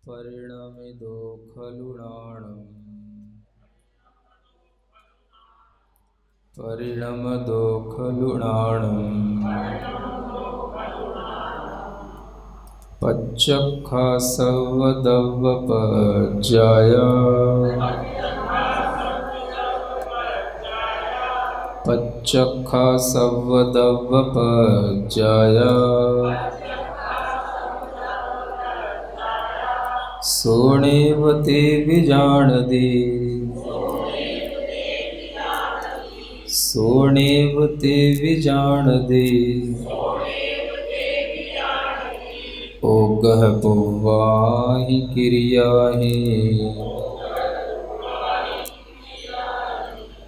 परिणमिदो खलु नाणम् परिणमदो खलु नाणम् पच्चक्खासवदवपज्जाय पच्चक्खासवदवपज्जाय सोणेव ते विजानति सोणेव ते विजानति ओगः पुव्वाहि किरियाहि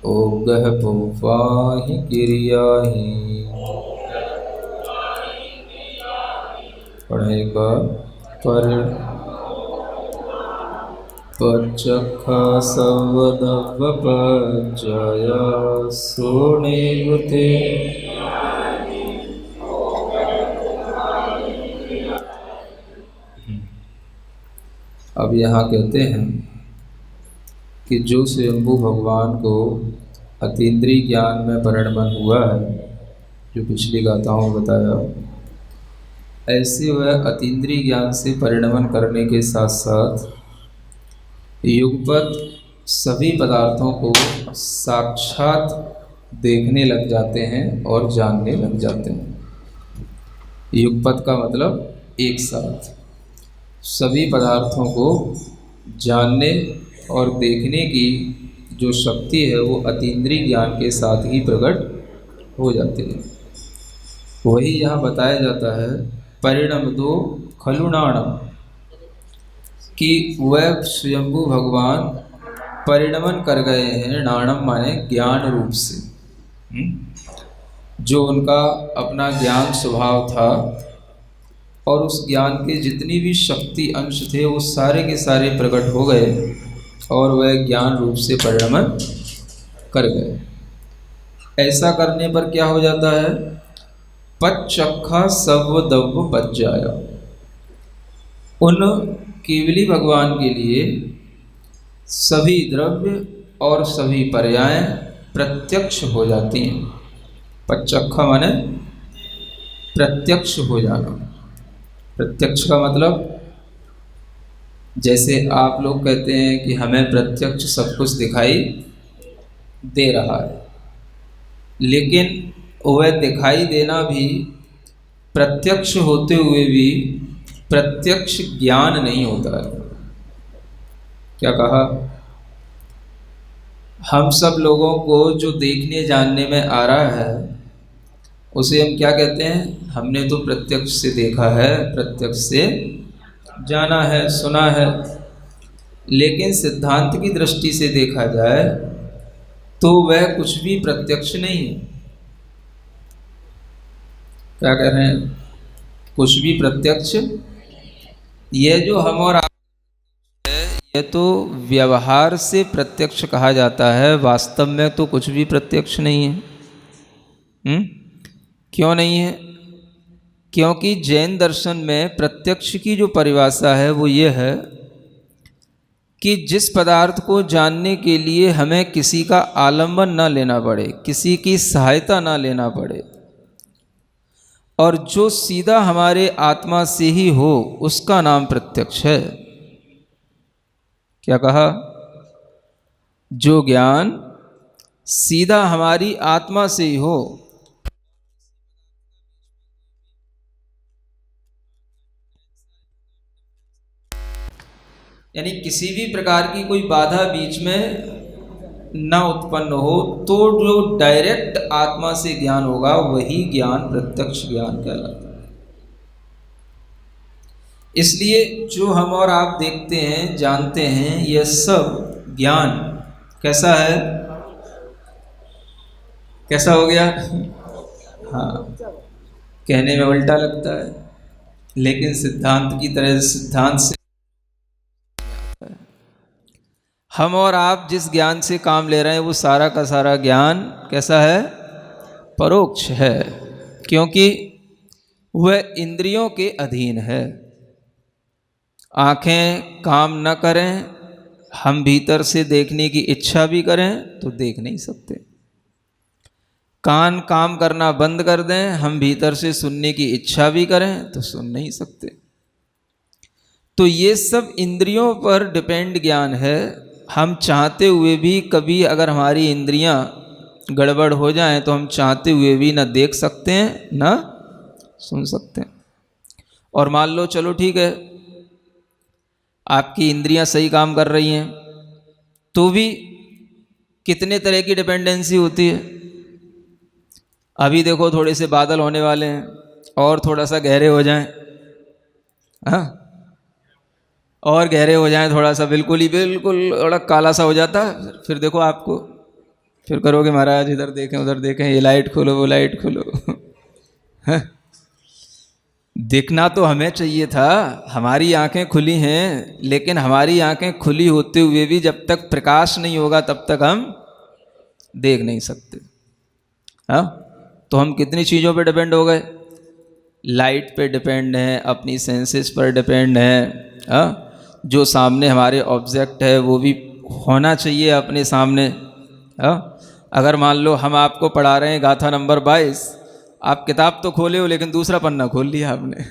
ओगः पुव्वाहि किरियाहि। पढ़ेगा पर पच्चक्खासवदवपज्जाय सोणेव ते। अब यहाँ कहते हैं कि जो स्वयंभू भगवान को अतीन्द्रिय ज्ञान में परिणमन हुआ है, जो पिछली गाथाओं में बताया, ऐसे वह अतीन्द्रिय ज्ञान से परिणमन करने के साथ साथ युगपत सभी पदार्थों को साक्षात देखने लग जाते हैं और जानने लग जाते हैं। युगपत का मतलब एक साथ सभी पदार्थों को जानने और देखने की जो शक्ति है वो अतीन्द्रिय ज्ञान के साथ ही प्रकट हो जाती है। वही यहाँ बताया जाता है परिणमदो खलु नाणम्, कि वह स्वयंभू भगवान परिणमन कर गए हैं। नाणम माने ज्ञान रूप से। जो उनका अपना ज्ञान स्वभाव था और उस ज्ञान के जितनी भी शक्ति अंश थे वो सारे के सारे प्रकट हो गए और वह ज्ञान रूप से परिणमन कर गए। ऐसा करने पर क्या हो जाता है? पच्चक्खासवदवपज्जाय। उन केवली भगवान के लिए सभी द्रव्य और सभी पर्याय प्रत्यक्ष हो जाती हैं। पच्चक्खा माने प्रत्यक्ष हो जाना। प्रत्यक्ष का मतलब जैसे आप लोग कहते हैं कि हमें प्रत्यक्ष सब कुछ दिखाई दे रहा है, लेकिन वह दिखाई देना भी प्रत्यक्ष होते हुए भी प्रत्यक्ष ज्ञान नहीं होता है। क्या कहा? हम सब लोगों को जो देखने जानने में आ रहा है उसे हम क्या कहते हैं? हमने तो प्रत्यक्ष से देखा है, प्रत्यक्ष से जाना है, सुना है। लेकिन सिद्धांत की दृष्टि से देखा जाए तो वह कुछ भी प्रत्यक्ष नहीं है। क्या कह रहे हैं? कुछ भी प्रत्यक्ष, यह जो हम और आप है यह तो व्यवहार से प्रत्यक्ष कहा जाता है, वास्तव में तो कुछ भी प्रत्यक्ष नहीं है। क्यों नहीं है? क्योंकि जैन दर्शन में प्रत्यक्ष की जो परिभाषा है वो ये है कि जिस पदार्थ को जानने के लिए हमें किसी का आलंबन ना लेना पड़े, किसी की सहायता ना लेना पड़े, और जो सीधा हमारे आत्मा से ही हो, उसका नाम प्रत्यक्ष है। क्या कहा? जो ज्ञान सीधा हमारी आत्मा से ही हो, यानी किसी भी प्रकार की कोई बाधा बीच में न उत्पन्न हो, तो जो डायरेक्ट आत्मा से ज्ञान होगा वही ज्ञान प्रत्यक्ष ज्ञान कहलाता है। इसलिए जो हम और आप देखते हैं, जानते हैं, यह सब ज्ञान कैसा है? कैसा हो गया? हाँ, कहने में उल्टा लगता है, लेकिन सिद्धांत की तरह सिद्धांत से हम और आप जिस ज्ञान से काम ले रहे हैं वो सारा का सारा ज्ञान कैसा है? परोक्ष है, क्योंकि वह इंद्रियों के अधीन है। आँखें काम न करें, हम भीतर से देखने की इच्छा भी करें तो देख नहीं सकते। कान काम करना बंद कर दें, हम भीतर से सुनने की इच्छा भी करें तो सुन नहीं सकते। तो ये सब इंद्रियों पर डिपेंड ज्ञान है। हम चाहते हुए भी कभी अगर हमारी इंद्रियां गड़बड़ हो जाएं तो हम चाहते हुए भी ना देख सकते हैं ना सुन सकते हैं। और मान लो चलो ठीक है, आपकी इंद्रियां सही काम कर रही हैं तो भी कितने तरह की डिपेंडेंसी होती है। अभी देखो थोड़े से बादल होने वाले हैं और थोड़ा सा गहरे हो जाएं, हाँ, और गहरे हो जाएं थोड़ा सा, बिल्कुल थोड़ा काला सा हो जाता, फिर देखो आपको, फिर करोगे महाराज इधर देखें उधर देखें, ये लाइट खोलो वो लाइट खोलो। हाँ? देखना तो हमें चाहिए था, हमारी आंखें खुली हैं, लेकिन हमारी आंखें खुली होते हुए भी जब तक प्रकाश नहीं होगा तब तक हम देख नहीं सकते। हाँ, तो हम कितनी चीज़ों पे डिपेंड हो गए, लाइट पे डिपेंड हैं, अपनी सेंसेस पर डिपेंड हैं। हाँ, जो सामने हमारे ऑब्जेक्ट है वो भी होना चाहिए अपने सामने। हाँ, अगर मान लो हम आपको पढ़ा रहे हैं गाथा नंबर 22, आप किताब तो खोले हो लेकिन दूसरा पन्ना खोल लिया आपने।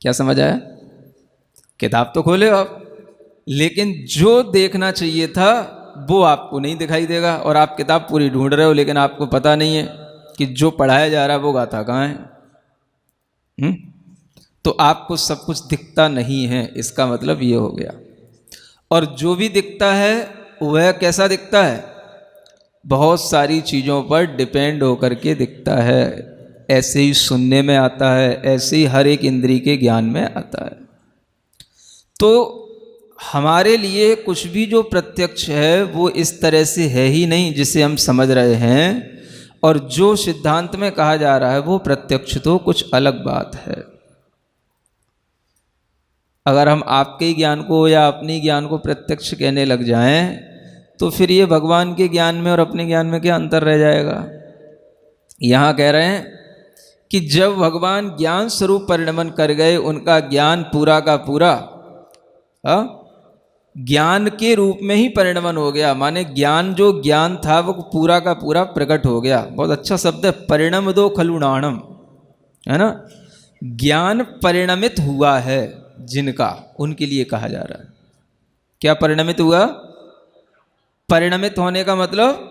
क्या समझ आया? किताब तो खोले हो आप, लेकिन जो देखना चाहिए था वो आपको नहीं दिखाई देगा, और आप किताब पूरी ढूंढ रहे हो लेकिन आपको पता नहीं है कि जो पढ़ाया जा रहा है वो गाथा कहाँ है। तो आपको सब कुछ दिखता नहीं है, इसका मतलब ये हो गया। और जो भी दिखता है वह कैसा दिखता है, बहुत सारी चीज़ों पर डिपेंड होकर के दिखता है। ऐसे ही सुनने में आता है, ऐसे ही हर एक इंद्री के ज्ञान में आता है। तो हमारे लिए कुछ भी जो प्रत्यक्ष है वो इस तरह से है ही नहीं जिसे हम समझ रहे हैं, और जो सिद्धांत में कहा जा रहा है वो प्रत्यक्ष तो कुछ अलग बात है। अगर हम आपके ज्ञान को या अपने ज्ञान को प्रत्यक्ष कहने लग जाएं तो फिर ये भगवान के ज्ञान में और अपने ज्ञान में क्या अंतर रह जाएगा। यहाँ कह रहे हैं कि जब भगवान ज्ञान स्वरूप परिणमन कर गए, उनका ज्ञान पूरा का पूरा ज्ञान के रूप में ही परिणमन हो गया, माने ज्ञान जो ज्ञान था वो पूरा का पूरा प्रकट हो गया। बहुत अच्छा शब्द है, परिणम दो खलुणाणम, है ना। ज्ञान परिणमित हुआ है जिनका, उनके लिए कहा जा रहा है। क्या परिणमित हुआ? परिणमित होने का मतलब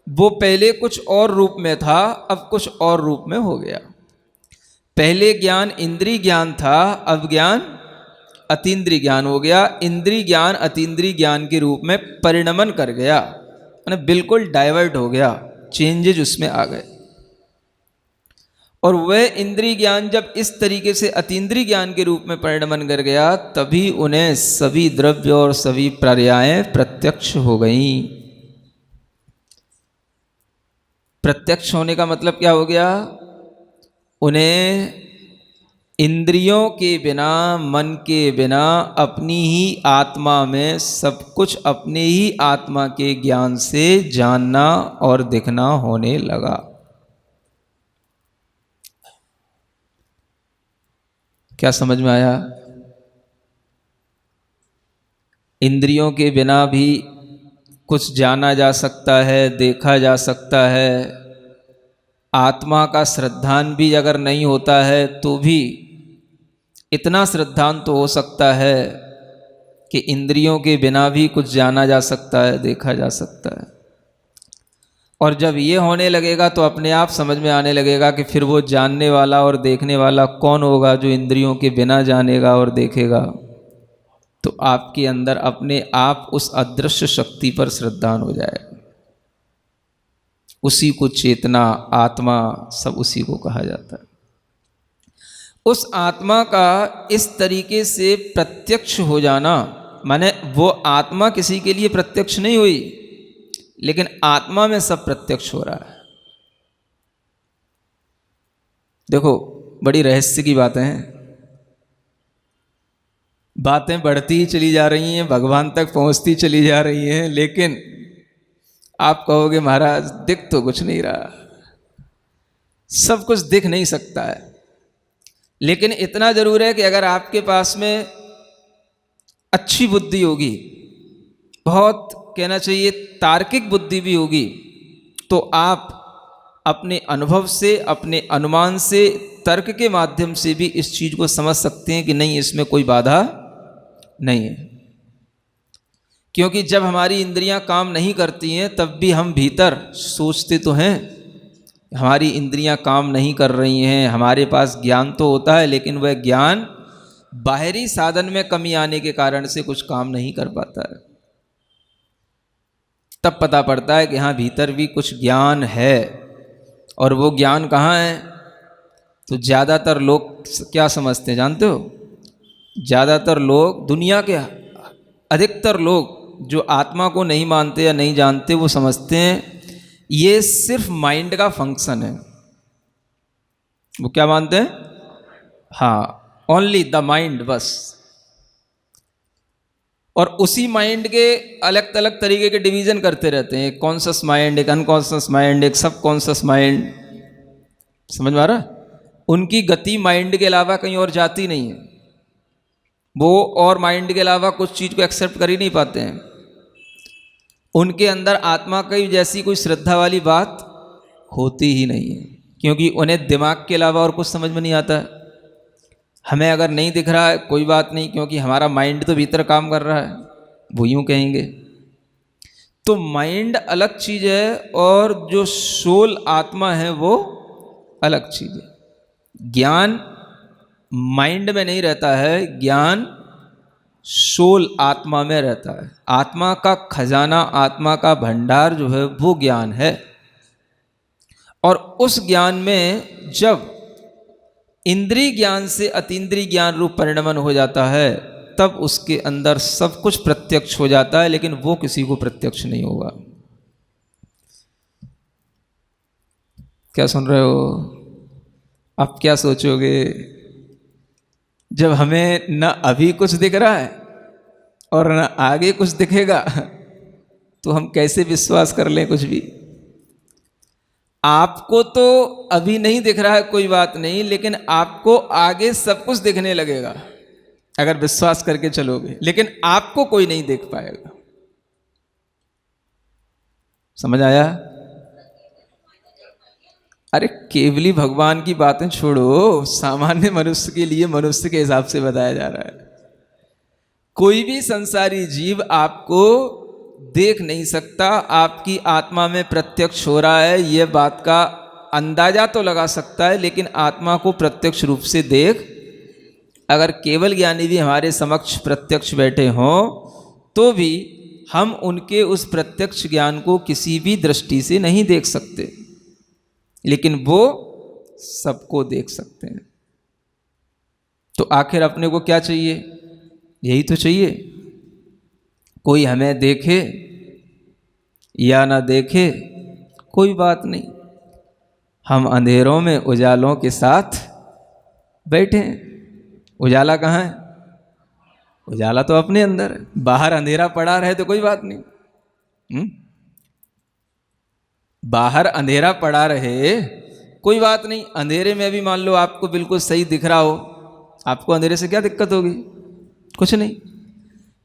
वो पहले कुछ और रूप में था, अब कुछ और रूप में हो गया। पहले ज्ञान इंद्रिय ज्ञान था, अब ज्ञान अतीन्द्रिय ज्ञान हो गया। इंद्रिय ज्ञान अतीन्द्रिय ज्ञान के रूप में परिणमन कर गया, माने बिल्कुल डाइवर्ट हो गया, चेंजेज उसमें आ गए। और वह इंद्रिय ज्ञान जब इस तरीके से अतीन्द्रिय ज्ञान के रूप में परिणमन कर गया, तभी उन्हें सभी द्रव्य और सभी पर्यायें प्रत्यक्ष हो गईं। प्रत्यक्ष होने का मतलब क्या हो गया? उन्हें इंद्रियों के बिना, मन के बिना, अपनी ही आत्मा में सब कुछ अपने ही आत्मा के ज्ञान से जानना और दिखना होने लगा। क्या समझ में आया? इंद्रियों के बिना भी कुछ जाना जा सकता है, देखा जा सकता है। आत्मा का श्रद्धान भी अगर नहीं होता है तो भी इतना श्रद्धान तो हो सकता है कि इंद्रियों के बिना भी कुछ जाना जा सकता है, देखा जा सकता है। और जब ये होने लगेगा तो अपने आप समझ में आने लगेगा कि फिर वो जानने वाला और देखने वाला कौन होगा जो इंद्रियों के बिना जानेगा और देखेगा। तो आपके अंदर अपने आप उस अदृश्य शक्ति पर श्रद्धान हो जाएगा। उसी को चेतना, आत्मा, सब उसी को कहा जाता है। उस आत्मा का इस तरीके से प्रत्यक्ष हो जाना, माने वो आत्मा किसी के लिए प्रत्यक्ष नहीं हुई, लेकिन आत्मा में सब प्रत्यक्ष हो रहा है। देखो बड़ी रहस्य की बातें हैं, बातें बढ़ती ही चली जा रही हैं, भगवान तक पहुंचती चली जा रही हैं, लेकिन आप कहोगे महाराज दिख तो कुछ नहीं रहा, सब कुछ दिख नहीं सकता है। लेकिन इतना जरूर है कि अगर आपके पास में अच्छी बुद्धि होगी, बहुत कहना चाहिए तार्किक बुद्धि भी होगी, तो आप अपने अनुभव से, अपने अनुमान से, तर्क के माध्यम से भी इस चीज को समझ सकते हैं कि नहीं, इसमें कोई बाधा नहीं है। क्योंकि जब हमारी इंद्रियां काम नहीं करती हैं तब भी हम भीतर सोचते तो हैं, हमारी इंद्रियां काम नहीं कर रही हैं, हमारे पास ज्ञान तो होता है लेकिन वह ज्ञान बाहरी साधन में कमी आने के कारण से कुछ काम नहीं कर पाता है। तब पता पड़ता है कि हाँ, भीतर भी कुछ ज्ञान है। और वो ज्ञान कहाँ है? तो ज़्यादातर लोग क्या समझते हैं जानते हो? ज़्यादातर लोग, दुनिया के अधिकतर लोग जो आत्मा को नहीं मानते या नहीं जानते, वो समझते हैं ये सिर्फ माइंड का फंक्शन है। वो क्या मानते हैं? हाँ, ओनली द माइंड, बस। और उसी माइंड के अलग अलग तरीके के डिवीजन करते रहते हैं, एक कॉन्शियस माइंड, एक अनकॉन्शियस माइंड, एक सब कॉन्शियस माइंड। समझ में आ रहा? उनकी गति माइंड के अलावा कहीं और जाती नहीं है। वो और माइंड के अलावा कुछ चीज़ को एक्सेप्ट कर ही नहीं पाते हैं। उनके अंदर आत्मा की जैसी कोई श्रद्धा वाली बात होती ही नहीं है, क्योंकि उन्हें दिमाग के अलावा और कुछ समझ में नहीं आता। हमें अगर नहीं दिख रहा है कोई बात नहीं, क्योंकि हमारा माइंड तो भीतर काम कर रहा है, वो यूँ कहेंगे। तो माइंड अलग चीज़ है और जो सोल आत्मा है वो अलग चीज़ है। ज्ञान माइंड में नहीं रहता है, ज्ञान सोल आत्मा में रहता है। आत्मा का खजाना, आत्मा का भंडार जो है वो ज्ञान है। और उस ज्ञान में जब इंद्रिय ज्ञान से अतीन्द्रिय ज्ञान रूप परिणमन हो जाता है, तब उसके अंदर सब कुछ प्रत्यक्ष हो जाता है, लेकिन वो किसी को प्रत्यक्ष नहीं होगा। क्या सुन रहे हो? आप क्या सोचोगे जब हमें न अभी कुछ दिख रहा है और न आगे कुछ दिखेगा, तो हम कैसे विश्वास कर लें कुछ भी? आपको तो अभी नहीं दिख रहा है कोई बात नहीं, लेकिन आपको आगे सब कुछ दिखने लगेगा अगर विश्वास करके चलोगे, लेकिन आपको कोई नहीं देख पाएगा। समझ आया? अरे केवली भगवान की बातें छोड़ो, सामान्य मनुष्य के लिए मनुष्य के हिसाब से बताया जा रहा है। कोई भी संसारी जीव आपको देख नहीं सकता, आपकी आत्मा में प्रत्यक्ष हो रहा है यह बात का अंदाजा तो लगा सकता है, लेकिन आत्मा को प्रत्यक्ष रूप से देख, अगर केवल ज्ञानी भी हमारे समक्ष प्रत्यक्ष बैठे हों तो भी हम उनके उस प्रत्यक्ष ज्ञान को किसी भी दृष्टि से नहीं देख सकते, लेकिन वो सबको देख सकते हैं। तो आखिर अपने को क्या चाहिए? यही तो चाहिए, कोई हमें देखे या ना देखे कोई बात नहीं, हम अंधेरों में उजालों के साथ बैठे हैं। उजाला कहाँ है? उजाला तो अपने अंदर है। बाहर अंधेरा पड़ा रहे तो कोई बात नहीं, बाहर अंधेरा पड़ा रहे कोई बात नहीं। अंधेरे में भी मान लो आपको बिल्कुल सही दिख रहा हो, आपको अंधेरे से क्या दिक्कत होगी? कुछ नहीं।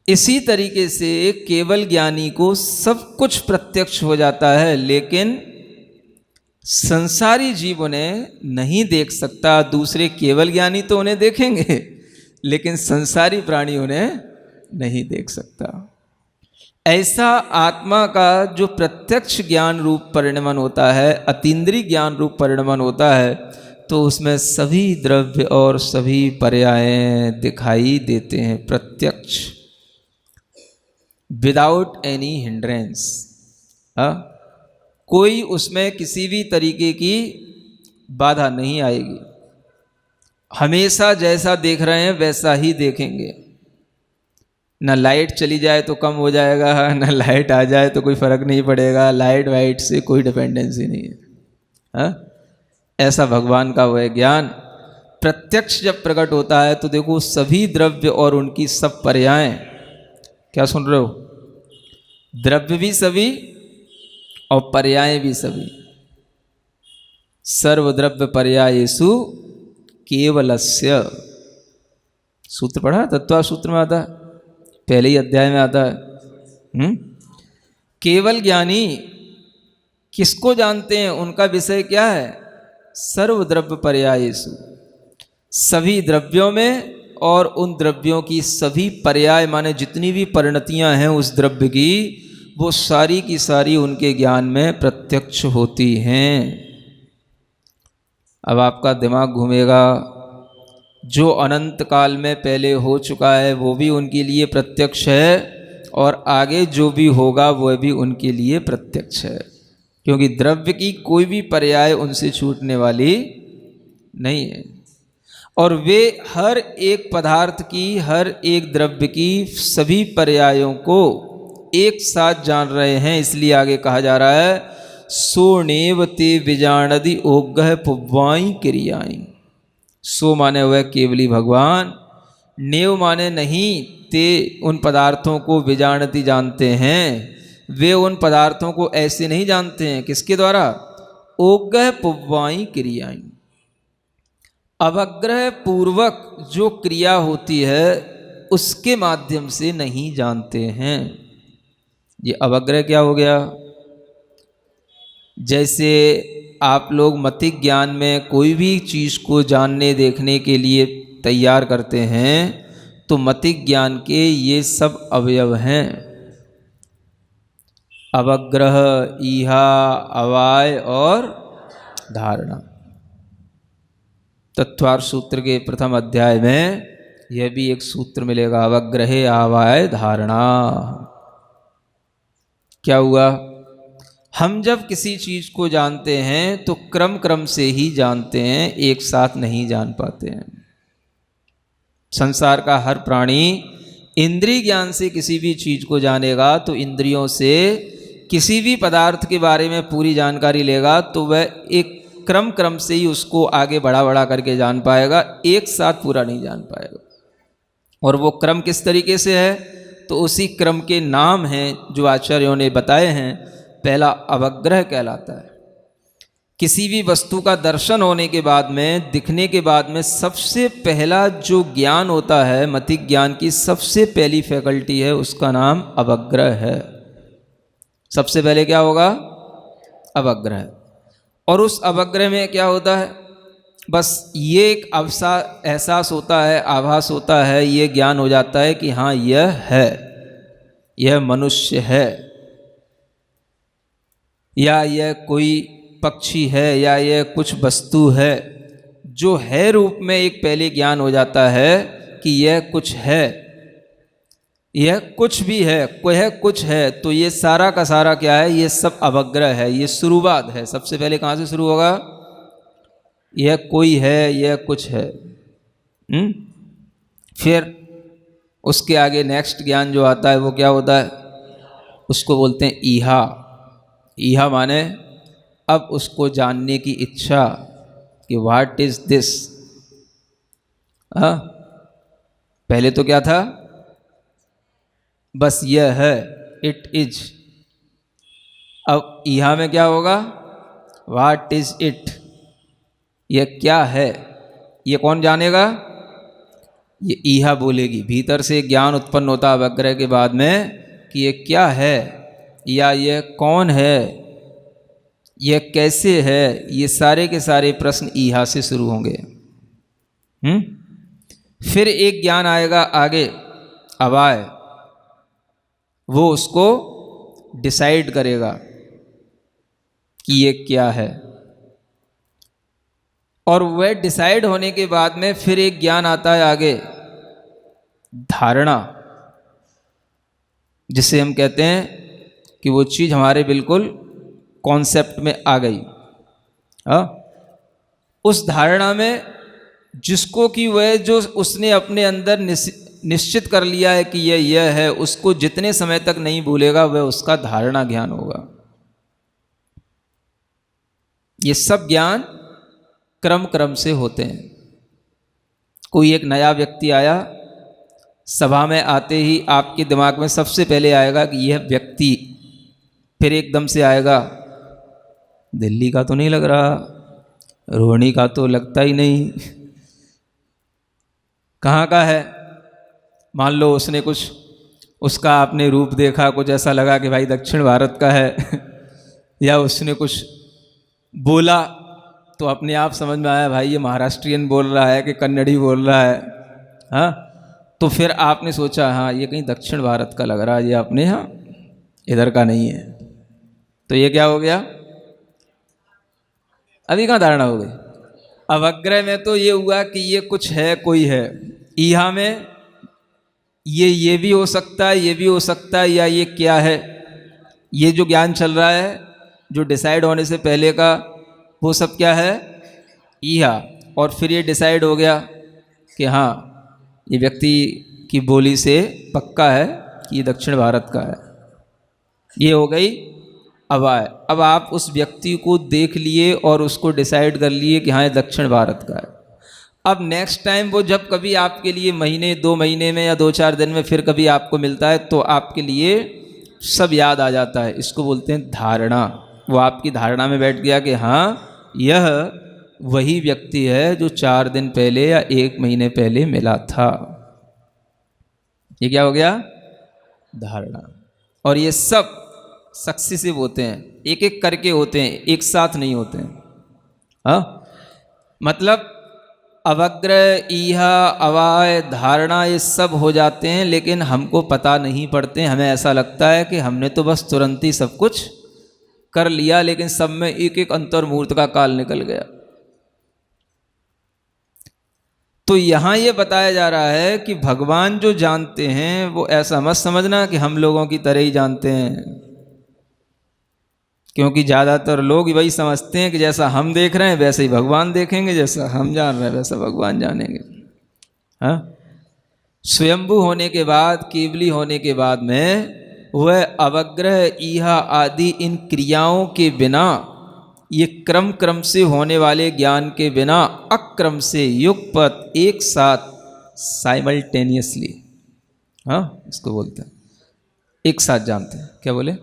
इसी तरीके से केवल ज्ञानी को सब कुछ प्रत्यक्ष हो जाता है, लेकिन संसारी जीव उन्हें नहीं देख सकता। दूसरे केवल ज्ञानी तो उन्हें देखेंगे, लेकिन संसारी प्राणी उन्हें नहीं देख सकता। ऐसा आत्मा का जो प्रत्यक्ष ज्ञान रूप परिणमन होता है, अतीन्द्रिय ज्ञान रूप परिणमन होता है, तो उसमें सभी द्रव्य और सभी पर्याय दिखाई देते हैं प्रत्यक्ष, विदाउट एनी हिंड्रेंस। कोई उसमें किसी भी तरीके की बाधा नहीं आएगी। हमेशा जैसा देख रहे हैं वैसा ही देखेंगे। न लाइट चली जाए तो कम हो जाएगा, न लाइट आ जाए तो कोई फर्क नहीं पड़ेगा। लाइट वाइट से कोई डिपेंडेंसी नहीं है। हाँ, ऐसा भगवान का वह ज्ञान प्रत्यक्ष जब प्रकट होता है तो देखो सभी द्रव्य और उनकी सब पर्याय, क्या सुन रहे हो? द्रव्य भी सभी और पर्याय भी सभी। सर्वद्रव्य पर्यायेषु केवलस्य, सूत्र पढ़ा है, तत्व सूत्र में आता है, पहले ही अध्याय में आता है। केवल ज्ञानी किसको जानते हैं, उनका विषय क्या है, सर्वद्रव्य पर्यायेषु, सभी द्रव्यों में और उन द्रव्यों की सभी पर्याय माने जितनी भी परिणतियां हैं उस द्रव्य की, वो सारी की सारी उनके ज्ञान में प्रत्यक्ष होती हैं। अब आपका दिमाग घूमेगा, जो अनंत काल में पहले हो चुका है वो भी उनके लिए प्रत्यक्ष है, और आगे जो भी होगा वह भी उनके लिए प्रत्यक्ष है, क्योंकि द्रव्य की कोई भी पर्याय उनसे छूटने वाली नहीं है। और वे हर एक पदार्थ की, हर एक द्रव्य की सभी पर्यायों को एक साथ जान रहे हैं। इसलिए आगे कहा जा रहा है, सोनेव ते विजानदि ओगह पुब्वाई क्रियाई। सो माने हुए केवली भगवान, नेव माने नहीं, ते उन पदार्थों को विजानति जानते हैं, वे उन पदार्थों को ऐसे नहीं जानते हैं, किसके द्वारा, ओगह पुब्वाई क्रियाई, अवग्रह पूर्वक जो क्रिया होती है उसके माध्यम से नहीं जानते हैं। ये अवग्रह क्या हो गया, जैसे आप लोग मतिक ज्ञान में कोई भी चीज़ को जानने देखने के लिए तैयार करते हैं, तो मतिक ज्ञान के ये सब अवयव हैं, अवग्रह, ईहा, अवाय और धारणा। तत्वार सूत्र के प्रथम अध्याय में यह भी एक सूत्र मिलेगा, अवग्रहे आवाय धारणा। क्या हुआ, हम जब किसी चीज को जानते हैं तो क्रम क्रम से ही जानते हैं, एक साथ नहीं जान पाते हैं। संसार का हर प्राणी इंद्रिय ज्ञान से किसी भी चीज को जानेगा तो इंद्रियों से किसी भी पदार्थ के बारे में पूरी जानकारी लेगा तो वह एक क्रम क्रम से ही उसको आगे बढ़ा बढ़ा करके जान पाएगा, एक साथ पूरा नहीं जान पाएगा। और वो क्रम किस तरीके से है, तो उसी क्रम के नाम हैं जो आचार्यों ने बताए हैं। पहला अवग्रह कहलाता है, किसी भी वस्तु का दर्शन होने के बाद में, दिखने के बाद में सबसे पहला जो ज्ञान होता है, मतिक ज्ञान की सबसे पहली फैकल्टी है, उसका नाम अवग्रह है। सबसे पहले क्या होगा, अवग्रह। और उस अवग्रह में क्या होता है, बस ये एक एहसास होता है, आभास होता है, ये ज्ञान हो जाता है कि हाँ यह है, यह मनुष्य है, या यह कोई पक्षी है, या यह कुछ वस्तु है। जो है रूप में एक पहले ज्ञान हो जाता है कि यह कुछ है, यह कुछ भी है, कोई है कुछ है, तो ये सारा का सारा क्या है, ये सब अवग्रह है, ये शुरुआत है। सबसे पहले कहाँ से शुरू होगा, यह कोई है, यह कुछ है। फिर उसके आगे नेक्स्ट ज्ञान जो आता है वो क्या होता है, उसको बोलते हैं ईहा। ईहा माने अब उसको जानने की इच्छा कि व्हाट इज दिस। पहले तो क्या था, बस यह है, इट इज। अब ईहा में क्या होगा, व्हाट इज इट, यह क्या है, ये कौन जानेगा, ये ईहा बोलेगी। भीतर से ज्ञान उत्पन्न होता है अवग्रह के बाद में कि ये क्या है, या यह कौन है, यह कैसे है, ये सारे के सारे प्रश्न ईहा से शुरू होंगे। फिर एक ज्ञान आएगा आगे, अवाय, वो उसको डिसाइड करेगा कि ये क्या है। और वह डिसाइड होने के बाद में फिर एक ज्ञान आता है आगे, धारणा, जिसे हम कहते हैं कि वो चीज़ हमारे बिल्कुल कॉन्सेप्ट में आ गई। उस धारणा में जिसको कि वह जो उसने अपने अंदर निश्चित कर लिया है कि यह है, उसको जितने समय तक नहीं भूलेगा वह उसका धारणा ज्ञान होगा। ये सब ज्ञान क्रम क्रम से होते हैं। कोई एक नया व्यक्ति आया, सभा में आते ही आपके दिमाग में सबसे पहले आएगा कि यह व्यक्ति, फिर एकदम से आएगा दिल्ली का तो नहीं लग रहा, रोहिणी का तो लगता ही नहीं, कहाँ का है। मान लो उसने कुछ, उसका आपने रूप देखा, कुछ ऐसा लगा कि भाई दक्षिण भारत का है या उसने कुछ बोला तो अपने आप समझ में आया भाई ये महाराष्ट्रियन बोल रहा है कि कन्नड़ी बोल रहा है, हाँ, तो फिर आपने सोचा हाँ ये कहीं दक्षिण भारत का लग रहा है, ये अपने यहाँ इधर का नहीं है। तो ये क्या हो गया, अभी कहाँ धारणा हो गई। अवग्रह में तो ये हुआ कि ये कुछ है, कोई है। ईहा में ये भी हो सकता है, ये भी हो सकता है, या ये क्या है, ये जो ज्ञान चल रहा है जो डिसाइड होने से पहले का, वो सब क्या है, ईहा। और फिर ये डिसाइड हो गया कि हाँ ये व्यक्ति की बोली से पक्का है कि ये दक्षिण भारत का है। ये हो गई अवाय। अब आप उस व्यक्ति को देख लिए और उसको डिसाइड कर लिए कि हाँ ये दक्षिण भारत का है। अब नेक्स्ट टाइम वो जब कभी आपके लिए महीने 2 महीने में या 2-4 दिन में फिर कभी आपको मिलता है तो आपके लिए सब याद आ जाता है। इसको बोलते हैं धारणा। वो आपकी धारणा में बैठ गया कि हाँ यह वही व्यक्ति है जो 4 दिन पहले या 1 महीने पहले मिला था। ये क्या हो गया, धारणा। और ये सब सक्सेसिव होते हैं, एक एक करके होते हैं, एक साथ नहीं होते हैं। हाँ, मतलब अवग्रह, ईहा, अवाय, धारणा ये सब हो जाते हैं, लेकिन हमको पता नहीं पड़ते। हमें ऐसा लगता है कि हमने तो बस तुरंत ही सब कुछ कर लिया, लेकिन सब में एक एक अंतर्मुहूर्त का काल निकल गया। तो यहाँ ये बताया जा रहा है कि भगवान जो जानते हैं वो ऐसा मत समझना कि हम लोगों की तरह ही जानते हैं, क्योंकि ज़्यादातर लोग वही समझते हैं कि जैसा हम देख रहे हैं वैसे ही भगवान देखेंगे, जैसा हम जान रहे हैं वैसा भगवान जानेंगे। हाँ, स्वयंभू होने के बाद, केवली होने के बाद में वह अवग्रह, ईहा आदि इन क्रियाओं के बिना, ये क्रम क्रम से होने वाले ज्ञान के बिना, अक्रम से युगपत एक साथ साइमल्टेनियसली, हाँ इसको बोलते हैं, एक साथ जानते हैं। क्या बोले,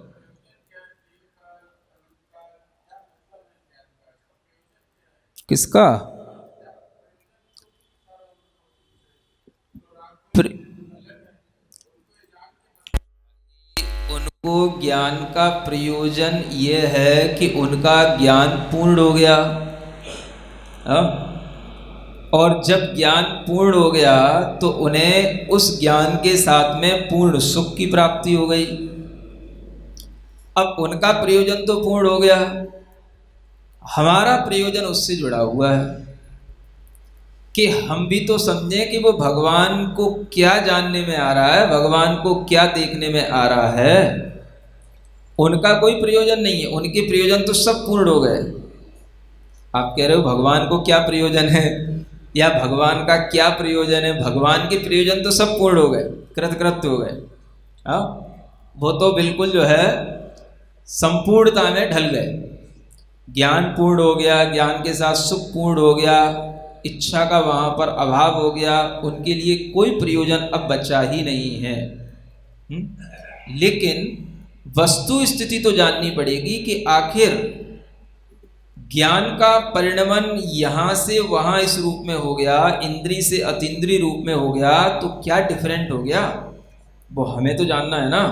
किसका, उनको ज्ञान का प्रयोजन ये है कि उनका ज्ञान पूर्ण हो गया। और जब ज्ञान पूर्ण हो गया तो उन्हें उस ज्ञान के साथ में पूर्ण सुख की प्राप्ति हो गई। अब उनका प्रयोजन तो पूर्ण हो गया, हमारा प्रयोजन उससे जुड़ा हुआ है कि हम भी तो समझें कि वो भगवान को क्या जानने में आ रहा है, भगवान को क्या देखने में आ रहा है। उनका कोई प्रयोजन नहीं है, उनके प्रयोजन तो सब पूर्ण हो गए। आप कह रहे हो भगवान को क्या प्रयोजन है या भगवान का क्या प्रयोजन है, भगवान के प्रयोजन तो सब पूर्ण हो गए, कृतकृत्य हो गए। हाँ, वो तो बिल्कुल जो है संपूर्णता में ढल गए। ज्ञान पूर्ण हो गया, ज्ञान के साथ सुख पूर्ण हो गया, इच्छा का वहाँ पर अभाव हो गया, उनके लिए कोई प्रयोजन अब बचा ही नहीं है। लेकिन वस्तु स्थिति तो जाननी पड़ेगी कि आखिर ज्ञान का परिणमन यहाँ से वहाँ इस रूप में हो गया, इंद्री से अतीन्द्रिय रूप में हो गया, तो क्या डिफरेंट हो गया वो हमें तो जानना है ना।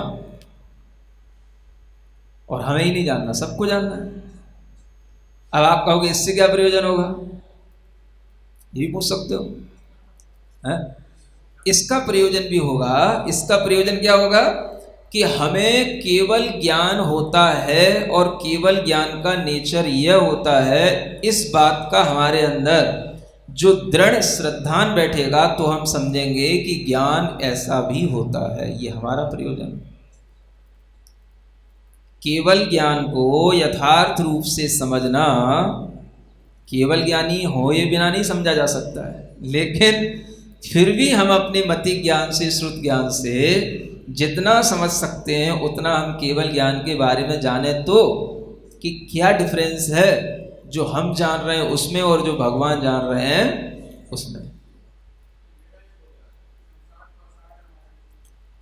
और हमें ही नहीं जानना, सबको जानना है। अब आप कहोगे इससे क्या प्रयोजन होगा, ये भी पूछ सकते हो है? इसका प्रयोजन भी होगा। इसका प्रयोजन क्या होगा कि हमें केवल ज्ञान होता है और केवल ज्ञान का नेचर यह होता है, इस बात का हमारे अंदर जो दृढ़ श्रद्धान बैठेगा तो हम समझेंगे कि ज्ञान ऐसा भी होता है। ये हमारा प्रयोजन। केवल ज्ञान को यथार्थ रूप से समझना केवल ज्ञानी होए बिना नहीं समझा जा सकता है, लेकिन फिर भी हम अपने मति ज्ञान से, श्रुत ज्ञान से जितना समझ सकते हैं उतना हम केवल ज्ञान के बारे में जाने तो कि क्या डिफरेंस है जो हम जान रहे हैं उसमें और जो भगवान जान रहे हैं उसमें।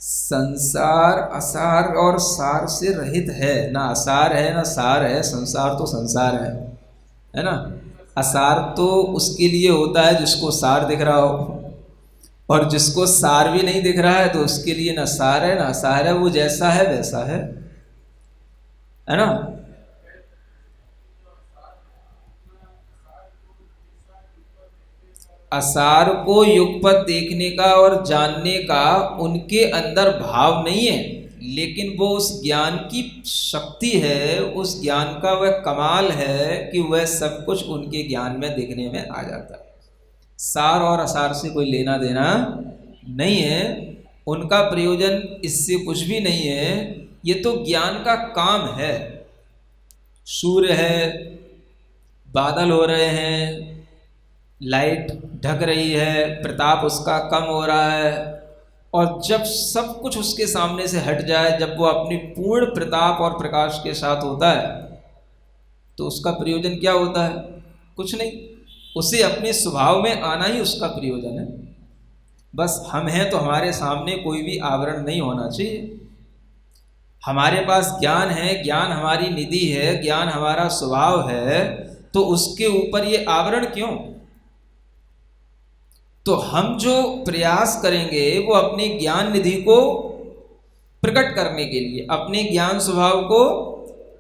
संसार असार और सार से रहित है, ना असार है ना सार है। संसार तो संसार है ना। असार तो उसके लिए होता है जिसको सार दिख रहा हो, और जिसको सार भी नहीं दिख रहा है तो उसके लिए ना सार है ना असार है, वो जैसा है वैसा है ना। असार को युगपत देखने का और जानने का उनके अंदर भाव नहीं है, लेकिन वो उस ज्ञान की शक्ति है, उस ज्ञान का वह कमाल है कि वह सब कुछ उनके ज्ञान में देखने में आ जाता है। सार और असार से कोई लेना देना नहीं है, उनका प्रयोजन इससे कुछ भी नहीं है, ये तो ज्ञान का काम है। सूर्य है, बादल हो रहे हैं, लाइट ढक रही है, प्रताप उसका कम हो रहा है, और जब सब कुछ उसके सामने से हट जाए, जब वो अपनी पूर्ण प्रताप और प्रकाश के साथ होता है, तो उसका प्रयोजन क्या होता है? कुछ नहीं, उसे अपने स्वभाव में आना ही उसका प्रयोजन है। बस हम हैं तो हमारे सामने कोई भी आवरण नहीं होना चाहिए। हमारे पास ज्ञान है, ज्ञान हमारी निधि है, ज्ञान हमारा स्वभाव है, तो उसके ऊपर ये आवरण क्यों? तो हम जो प्रयास करेंगे वो अपने ज्ञान निधि को प्रकट करने के लिए, अपने ज्ञान स्वभाव को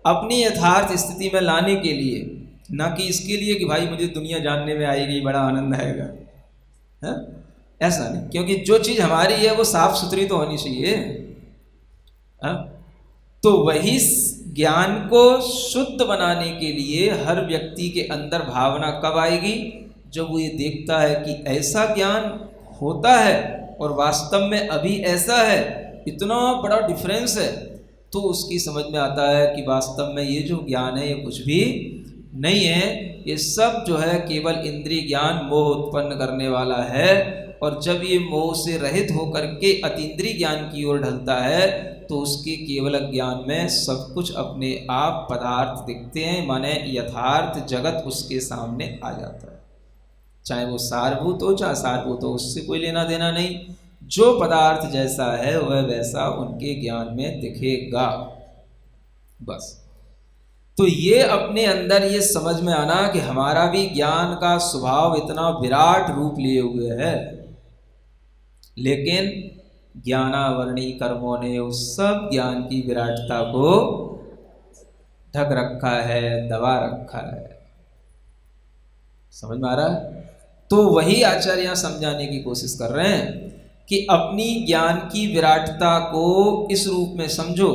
अपनी यथार्थ स्थिति में लाने के लिए, ना कि इसके लिए कि भाई मुझे दुनिया जानने में आएगी, बड़ा आनंद आएगा, है? ऐसा नहीं, क्योंकि जो चीज़ हमारी है वो साफ सुथरी तो होनी चाहिए, है? तो वही ज्ञान को शुद्ध बनाने के लिए हर व्यक्ति के अंदर भावना कब आएगी? जब वो ये देखता है कि ऐसा ज्ञान होता है और वास्तव में अभी ऐसा है, इतना बड़ा डिफरेंस है, तो उसकी समझ में आता है कि वास्तव में ये जो ज्ञान है ये कुछ भी नहीं है, ये सब जो है केवल इंद्रिय ज्ञान मोह उत्पन्न करने वाला है। और जब ये मोह से रहित होकर के अतीन्द्रिय ज्ञान की ओर ढलता है तो उसके केवल ज्ञान में सब कुछ अपने आप पदार्थ दिखते हैं, माने यथार्थ जगत उसके सामने आ जाता है, चाहे वो सारभूत हो चाहे असारभूत हो, उससे कोई लेना देना नहीं। जो पदार्थ जैसा है वह वैसा उनके ज्ञान में दिखेगा, बस। तो ये अपने अंदर ये समझ में आना कि हमारा भी ज्ञान का स्वभाव इतना विराट रूप लिए हुए है, लेकिन ज्ञानावरणी कर्मों ने उस सब ज्ञान की विराटता को ढक रखा है, दबा रखा है। समझ में आ रहा है? तो वही आचार्य यहाँ समझाने की कोशिश कर रहे हैं कि अपनी ज्ञान की विराटता को इस रूप में समझो,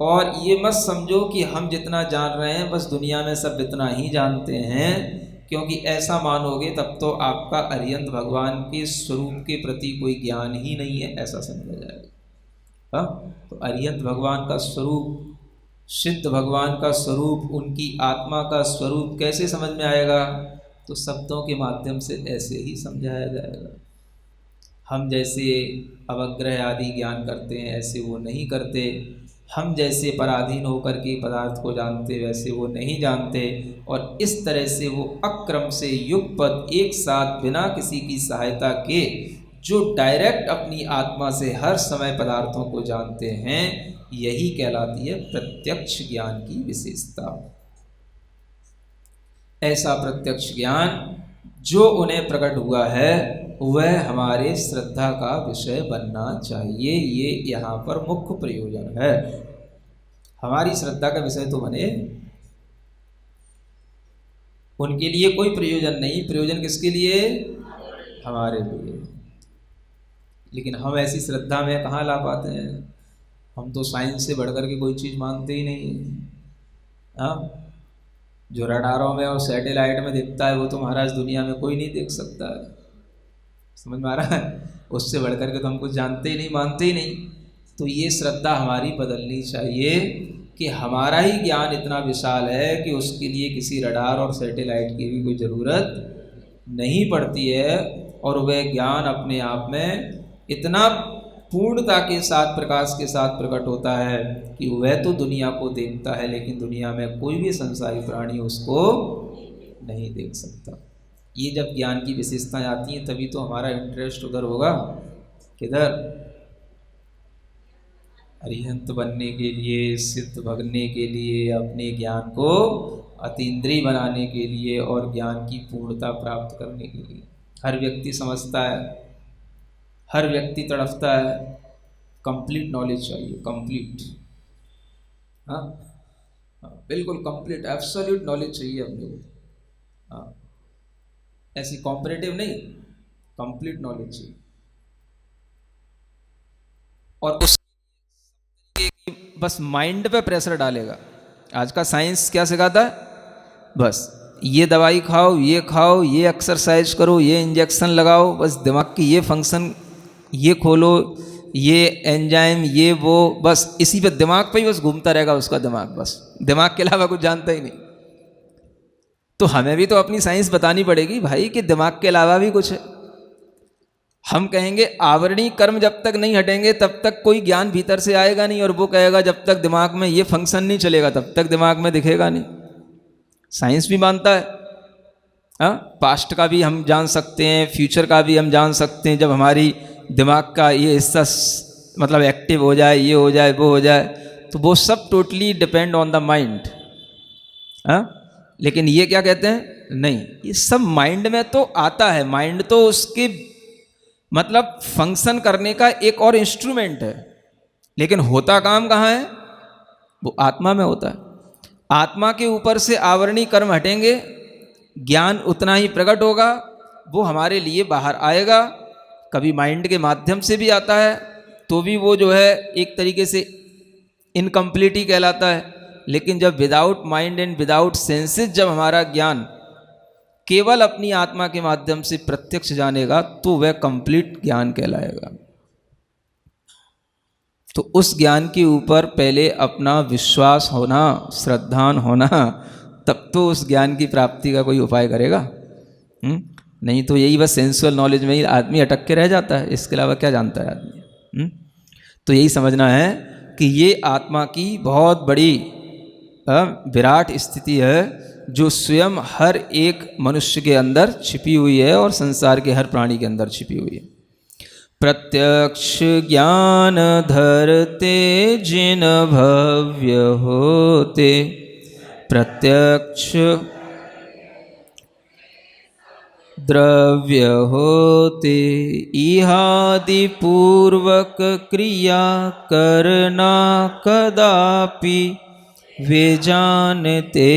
और ये मत समझो कि हम जितना जान रहे हैं बस दुनिया में सब इतना ही जानते हैं, क्योंकि ऐसा मानोगे तब तो आपका अरिहंत भगवान के स्वरूप के प्रति कोई ज्ञान ही नहीं है, ऐसा समझा जाएगा। हाँ, तो अरिहंत भगवान का स्वरूप, सिद्ध भगवान का स्वरूप, उनकी आत्मा का स्वरूप कैसे समझ में आएगा? तो शब्दों के माध्यम से ऐसे ही समझाया जाएगा। हम जैसे अवग्रह आदि ज्ञान करते हैं ऐसे वो नहीं करते, हम जैसे पराधीन होकर के पदार्थ को जानते वैसे वो नहीं जानते, और इस तरह से वो अक्रम से युगपत एक साथ बिना किसी की सहायता के जो डायरेक्ट अपनी आत्मा से हर समय पदार्थों को जानते हैं, यही कहलाती है प्रत्यक्ष ज्ञान की विशेषता। ऐसा प्रत्यक्ष ज्ञान जो उन्हें प्रकट हुआ है वह हमारे श्रद्धा का विषय बनना चाहिए, ये यहाँ पर मुख्य प्रयोजन है। हमारी श्रद्धा का विषय तो बने, उनके लिए कोई प्रयोजन नहीं। प्रयोजन किसके लिए? हमारे लिए। लेकिन हम ऐसी श्रद्धा में कहाँ ला पाते हैं? हम तो साइंस से बढ़कर के कोई चीज़ मानते ही नहीं। हाँ, जो रडारों में और सैटेलाइट में दिखता है वो तो महाराज दुनिया में कोई नहीं देख सकता है। समझ में आ रहा है? उससे बढ़कर के तो हम कुछ जानते ही नहीं, मानते ही नहीं। तो ये श्रद्धा हमारी बदलनी चाहिए कि हमारा ही ज्ञान इतना विशाल है कि उसके लिए किसी रडार और सैटेलाइट की भी कोई ज़रूरत नहीं पड़ती है, और वह ज्ञान अपने आप में इतना पूर्णता के साथ, प्रकाश के साथ प्रकट होता है कि वह तो दुनिया को देखता है, लेकिन दुनिया में कोई भी संसारी प्राणी उसको नहीं देख सकता। ये जब ज्ञान की विशेषताएं आती हैं तभी तो हमारा इंटरेस्ट उधर होगा, किधर? अरिहंत बनने के लिए, सिद्ध भगने के लिए, अपने ज्ञान को अतीन्द्रिय बनाने के लिए और ज्ञान की पूर्णता प्राप्त करने के लिए। हर व्यक्ति समझता है हर व्यक्ति तड़पता है, कंप्लीट नॉलेज चाहिए, कंप्लीट। हाँ हाँ, बिल्कुल कंप्लीट एब्सोल्यूट नॉलेज चाहिए अपने को। हाँ, ऐसी कॉम्परेटिव नहीं, कंप्लीट नॉलेज चाहिए। और उस बस माइंड पे प्रेशर डालेगा। आज का साइंस क्या सिखाता है? बस ये दवाई खाओ, ये एक्सरसाइज करो, ये इंजेक्शन लगाओ, बस दिमाग की ये फंक्शन, ये खोलो, ये एंजाइम, ये वो, बस इसी पे दिमाग पे ही बस घूमता रहेगा उसका दिमाग, बस दिमाग के अलावा कुछ जानता ही नहीं। तो हमें भी तो अपनी साइंस बतानी पड़ेगी भाई कि दिमाग के अलावा भी कुछ है। हम कहेंगे आवरणीय कर्म जब तक नहीं हटेंगे तब तक कोई ज्ञान भीतर से आएगा नहीं, और वो कहेगा जब तक दिमाग में ये फंक्शन नहीं चलेगा तब तक दिमाग में दिखेगा नहीं। साइंस भी मानता है। हाँ, पास्ट का भी हम जान सकते हैं, फ्यूचर का भी हम जान सकते हैं, जब हमारी दिमाग का ये हिस्सा मतलब एक्टिव हो जाए, ये हो जाए, वो हो जाए, तो वो सब totally depend on the mind. हाँ, लेकिन ये क्या कहते हैं, नहीं, ये सब माइंड में तो आता है, माइंड तो उसके मतलब फंक्शन करने का एक और इंस्ट्रूमेंट है, लेकिन होता काम कहाँ है? वो आत्मा में होता है। आत्मा के ऊपर से आवरणीय कर्म हटेंगे, ज्ञान उतना ही प्रकट होगा, वो हमारे लिए बाहर आएगा। कभी माइंड के माध्यम से भी आता है तो भी वो जो है एक तरीके से इनकम्प्लीट ही कहलाता है, लेकिन जब without mind and without senses जब हमारा ज्ञान केवल अपनी आत्मा के माध्यम से प्रत्यक्ष जानेगा तो वह कंप्लीट ज्ञान कहलाएगा। तो उस ज्ञान के ऊपर पहले अपना विश्वास होना, श्रद्धान होना, तब तो उस ज्ञान की प्राप्ति का कोई उपाय करेगा। नहीं तो यही बस सेंसुअल नॉलेज में ही आदमी अटक के रह जाता है, इसके अलावा क्या जानता है आदमी। तो यही समझना है कि ये आत्मा की बहुत बड़ी विराट स्थिति है जो स्वयं हर एक मनुष्य के अंदर छिपी हुई है और संसार के हर प्राणी के अंदर छिपी हुई है। प्रत्यक्ष ज्ञान धरते जिन भव्य होते, प्रत्यक्ष द्रव्य होते, इहादि पूर्वक क्रिया करना कदापि, वे जानते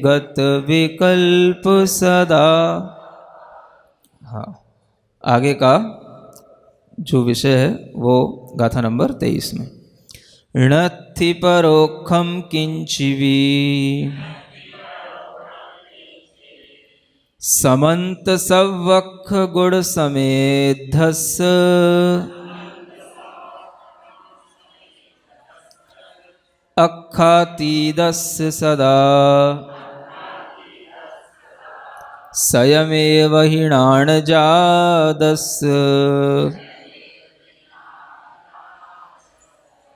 गत विकल्प सदा। हाँ, आगे का जो विषय है वो गाथा नंबर 23 में, णत्थि परोक्षम किंचिवी समंत सवक्ख गुण समेधस, अख्खातीदस्य सदा, स्वयमेव हीणान जादस्य।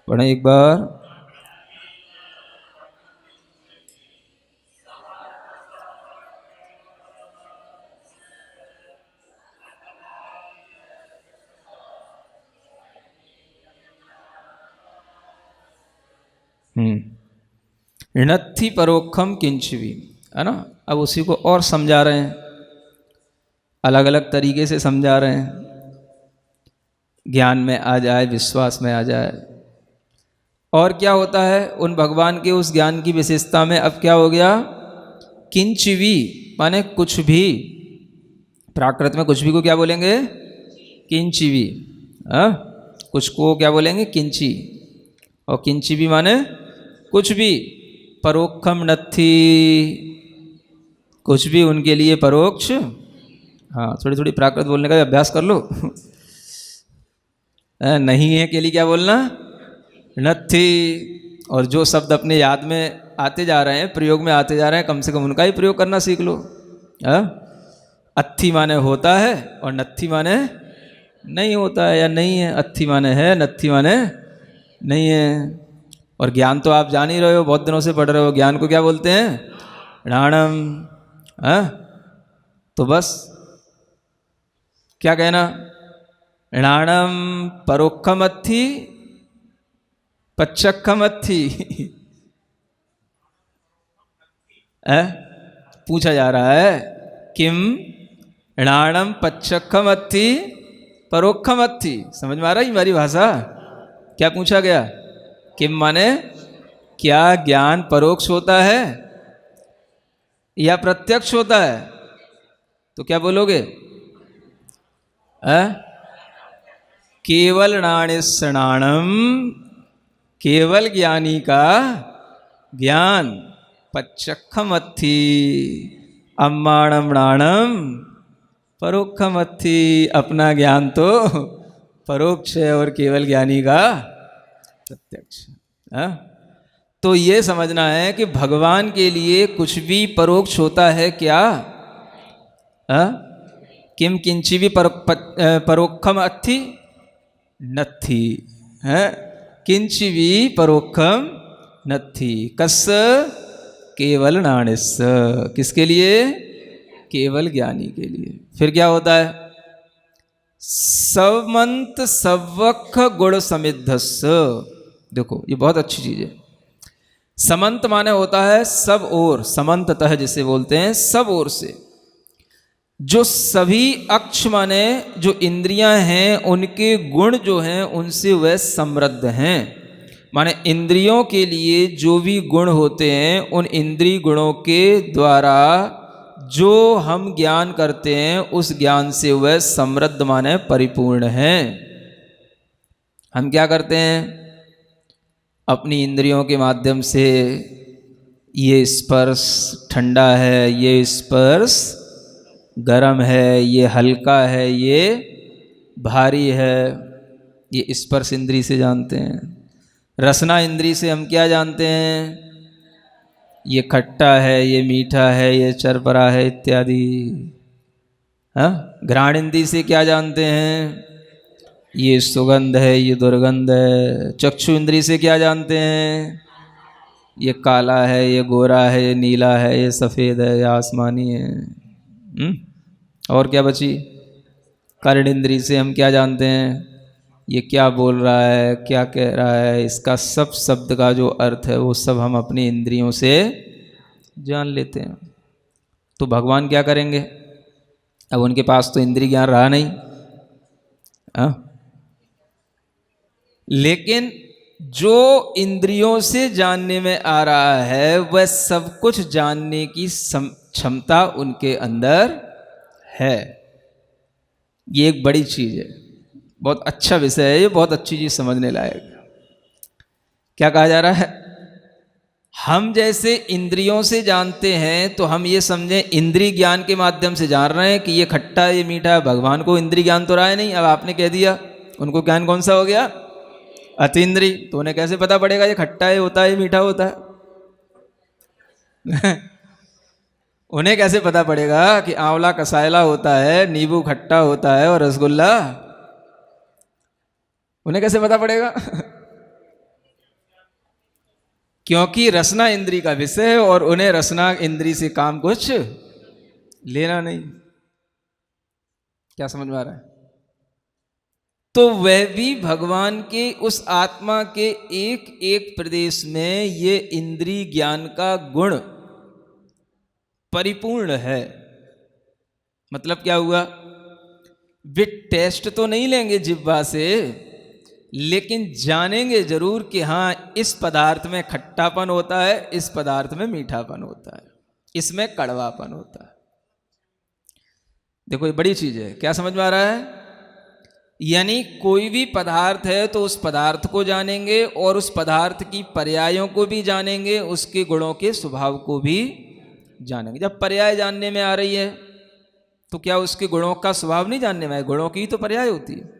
पढ़ें एक बार। णत्थि परोक्षम किंचिवी, है ना। अब उसी को और समझा रहे हैं, अलग अलग तरीके से समझा रहे हैं, ज्ञान में आ जाए, विश्वास में आ जाए। और क्या होता है उन भगवान के उस ज्ञान की विशेषता में? अब क्या हो गया? किंचिवी माने कुछ भी। प्राकृत में कुछ भी को क्या बोलेंगे? किंचिवी। कुछ को क्या बोलेंगे? किंची। और किंचिवी माने कुछ भी। परोक्षम नत्थि, कुछ भी उनके लिए परोक्ष। हाँ, थोड़ी थोड़ी प्राकृत बोलने का अभ्यास कर लो। नहीं है के लिए क्या बोलना? नत्थि। और जो शब्द अपने याद में आते जा रहे हैं, प्रयोग में आते जा रहे हैं, कम से कम उनका ही प्रयोग करना सीख लो। अत्थि माने होता है और नत्थि माने नहीं होता है या नहीं है। अत्थि माने है, नत्थि माने नहीं है। और ज्ञान तो आप जान ही रहे हो, बहुत दिनों से पढ़ रहे हो। ज्ञान को क्या बोलते हैं? णाणम। तो बस क्या कहना? णाणम परोक्षमत्थि पच्छक्षमत्थि। पूछा जा रहा है किम णाणम पच्छक्षमत्थि परोक्षम अत्थि। समझ में आ रहा है हमारी भाषा? क्या पूछा गया? किम माने क्या ज्ञान परोक्ष होता है या प्रत्यक्ष होता है? तो क्या बोलोगे? केवल नाणिस्नाणम, केवल ज्ञानी का ज्ञान पच्चखमत्थि अम्माणम नाणम परोक्षमत्थि। अपना ज्ञान तो परोक्ष है और केवल ज्ञानी का प्रत्यक्ष। तो ये समझना है कि भगवान के लिए कुछ भी परोक्ष होता है क्या? किम किंची भी परोक्षम अत्थि नत्थि है, किंची भी परोक्षम नत्थि कस केवल नाणिस। किसके लिए? केवल ज्ञानी के लिए। फिर क्या होता है? समंत सवख गुण समिद्धस्स। देखो ये बहुत अच्छी चीज है। समंत माने होता है सब ओर, समंततः जिसे बोलते हैं सब ओर से। जो सभी अक्ष माने जो इंद्रियां हैं उनके गुण जो हैं उनसे वह समृद्ध हैं। माने इंद्रियों के लिए जो भी गुण होते हैं उन इंद्रिय गुणों के द्वारा जो हम ज्ञान करते हैं उस ज्ञान से वह समृद्ध माने परिपूर्ण हैं। हम क्या करते हैं? अपनी इंद्रियों के माध्यम से ये स्पर्श ठंडा है, ये स्पर्श गरम है, ये हल्का है, ये भारी है, ये स्पर्श इंद्री से जानते हैं। रसना इंद्री से हम क्या जानते हैं? ये खट्टा है, ये मीठा है, ये चरपरा है इत्यादि। घ्राण इंद्री से क्या जानते हैं? ये सुगंध है, ये दुर्गंध है। चक्षु इंद्री से क्या जानते हैं? ये काला है, ये गोरा है, ये नीला है, ये सफ़ेद है, ये आसमानी है। और क्या बची? कर्ण इंद्री से हम क्या जानते हैं? ये क्या बोल रहा है, क्या कह रहा है, इसका सब शब्द का जो अर्थ है वो सब हम अपनी इंद्रियों से जान लेते हैं। तो भगवान क्या करेंगे? अब उनके पास तो इंद्रिय ज्ञान रहा नहीं, लेकिन जो इंद्रियों से जानने में आ रहा है वह सब कुछ जानने की क्षमता उनके अंदर है। ये एक बड़ी चीज है, बहुत अच्छा विषय है ये, बहुत अच्छी चीज समझने लायक। क्या कहा जा रहा है? हम जैसे इंद्रियों से जानते हैं तो हम ये समझें इंद्रिय ज्ञान के माध्यम से जान रहे हैं कि ये खट्टा है, ये मीठा है। भगवान को इंद्रिय ज्ञान तो रहा है नहीं। अब आपने कह दिया, उनको ज्ञान कौन सा हो गया? अतीन्द्रिय। तो उन्हें कैसे पता पड़ेगा ये खट्टा है होता है, ये मीठा होता है? उन्हें कैसे पता पड़ेगा कि आंवला कसायला होता है, नींबू खट्टा होता है और रसगुल्ला? उन्हें कैसे पता पड़ेगा? क्योंकि रसना इंद्री का विषय है और उन्हें रसना इंद्री से काम कुछ लेना नहीं। क्या समझ में आ रहा है? तो वह भी भगवान के उस आत्मा के एक एक प्रदेश में ये इंद्रिय ज्ञान का गुण परिपूर्ण है। मतलब क्या हुआ? वे टेस्ट तो नहीं लेंगे जिह्वा से, लेकिन जानेंगे जरूर कि हाँ इस पदार्थ में खट्टापन होता है, इस पदार्थ में मीठापन होता है, इसमें कड़वापन होता है। देखो ये बड़ी चीज है। क्या समझ में आ रहा है? यानी कोई भी पदार्थ है तो उस पदार्थ को जानेंगे और उस पदार्थ की पर्यायों को भी जानेंगे, उसके गुणों के स्वभाव को भी जानेंगे। जब पर्याय जानने में आ रही है तो क्या उसके गुणों का स्वभाव नहीं जानने में आए? गुणों की तो पर्याय होती है।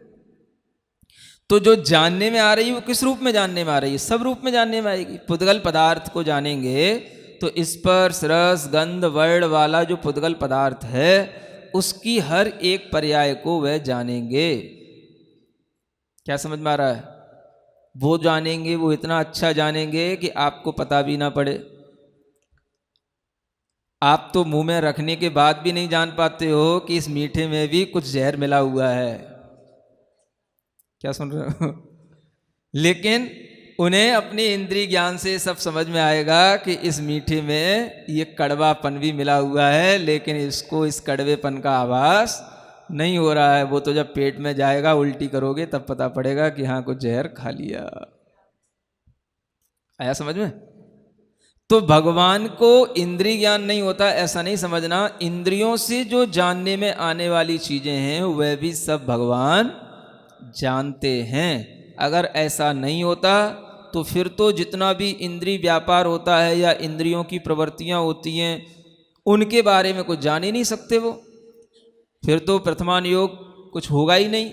तो जो जानने में आ रही है वो किस रूप में जानने में आ रही है? सब रूप में जानने में आएगी। पुद्गल पदार्थ को जानेंगे तो स्पर्श रस गंध वर्ण वाला जो पुद्गल पदार्थ है उसकी हर एक पर्याय को वह जानेंगे। क्या समझ में आ रहा है? वो जानेंगे, वो इतना अच्छा जानेंगे कि आपको पता भी ना पड़े। आप तो मुंह में रखने के बाद भी नहीं जान पाते हो कि इस मीठे में भी कुछ जहर मिला हुआ है। क्या सुन रहे हो? लेकिन उन्हें अपने इंद्रिय ज्ञान से सब समझ में आएगा कि इस मीठे में ये कड़वापन भी मिला हुआ है, लेकिन इसको इस कड़वेपन का आभास नहीं हो रहा है, वो तो जब पेट में जाएगा उल्टी करोगे तब पता पड़ेगा कि हाँ कुछ जहर खा लिया। आया समझ में? तो भगवान को इंद्रिय ज्ञान नहीं होता ऐसा नहीं समझना। इंद्रियों से जो जानने में आने वाली चीजें हैं वह भी सब भगवान जानते हैं। अगर ऐसा नहीं होता तो फिर तो जितना भी इंद्रिय व्यापार होता है या इंद्रियों की प्रवृत्तियां होती हैं उनके बारे में कुछ जान ही नहीं सकते वो। फिर तो प्रथमान योग कुछ होगा ही नहीं,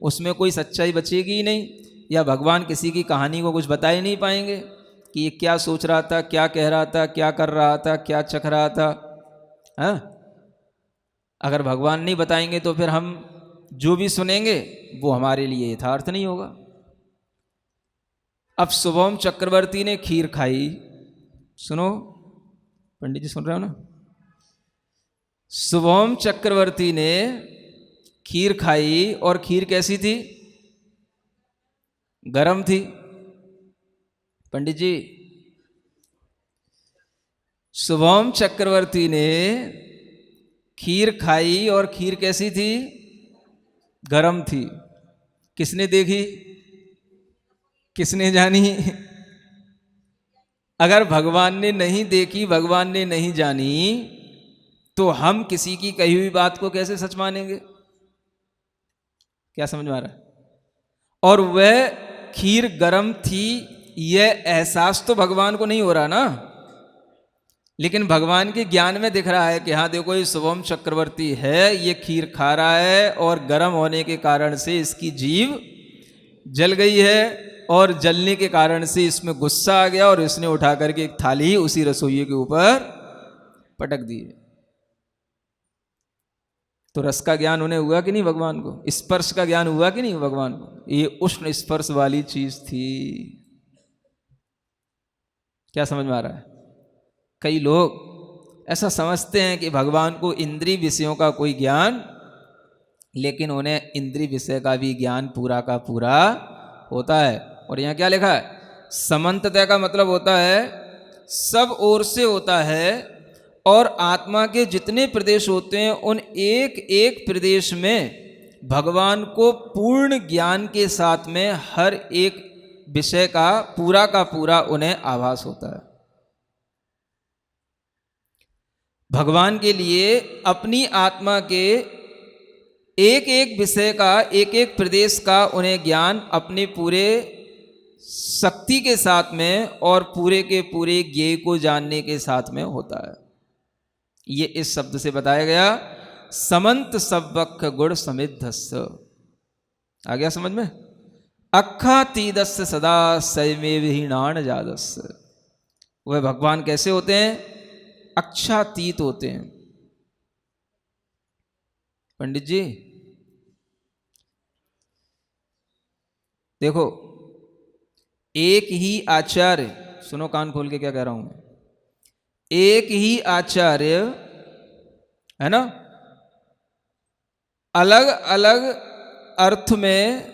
उसमें कोई सच्चाई बचेगी ही नहीं, या भगवान किसी की कहानी को कुछ बता ही नहीं पाएंगे कि ये क्या सोच रहा था, क्या कह रहा था, क्या कर रहा था, क्या चख रहा था। हाँ, अगर भगवान नहीं बताएंगे तो फिर हम जो भी सुनेंगे वो हमारे लिए यथार्थ नहीं होगा। अब शुभम चक्रवर्ती ने खीर खाई, सुनो पंडित जी सुन रहे हो ना, शुभम चक्रवर्ती ने खीर खाई और खीर कैसी थी? गरम थी। पंडित जी, शुभम चक्रवर्ती ने खीर खाई और खीर कैसी थी? गरम थी। किसने देखी, किसने जानी? अगर भगवान ने नहीं देखी, भगवान ने नहीं जानी, तो हम किसी की कही हुई बात को कैसे सच मानेंगे? क्या समझ में आ रहा है? और वह खीर गरम थी, यह एहसास तो भगवान को नहीं हो रहा ना, लेकिन भगवान के ज्ञान में दिख रहा है कि हाँ देखो ये शुभम चक्रवर्ती है, ये खीर खा रहा है और गर्म होने के कारण से इसकी जीभ जल गई है और जलने के कारण से इसमें गुस्सा आ गया और इसने उठा करके एक थाली उसी रसोई के ऊपर पटक दी है। तो रस का ज्ञान उन्हें हुआ कि नहीं भगवान को? स्पर्श का ज्ञान हुआ कि नहीं भगवान को? ये उष्ण स्पर्श वाली चीज थी। क्या समझ में आ रहा है? कई लोग ऐसा समझते हैं कि भगवान को इंद्रिय विषयों का कोई ज्ञान, लेकिन उन्हें इंद्रिय विषय का भी ज्ञान पूरा का पूरा होता है। और यहाँ क्या लिखा है? समन्ततः का मतलब होता है सब ओर से होता है, और आत्मा के जितने प्रदेश होते हैं उन एक एक प्रदेश में भगवान को पूर्ण ज्ञान के साथ में हर एक विषय का पूरा उन्हें आभास होता है। भगवान के लिए अपनी आत्मा के एक एक विषय का, एक एक प्रदेश का उन्हें ज्ञान अपने पूरे शक्ति के साथ में और पूरे के पूरे ज्ञेय को जानने के साथ में होता है। ये इस शब्द से बताया गया, समंत सब्बक गुण समिद्धस्य। आ गया समझ में? अख्खातीदस्य सदा सयमेव हीणान जादस्य। वह भगवान कैसे होते हैं? अक्षातीत होते हैं। पंडित जी देखो, एक ही आचार्य, सुनो कान खोल के क्या कह रहा हूं मैं, एक ही आचार्य है ना, अलग अलग अर्थ में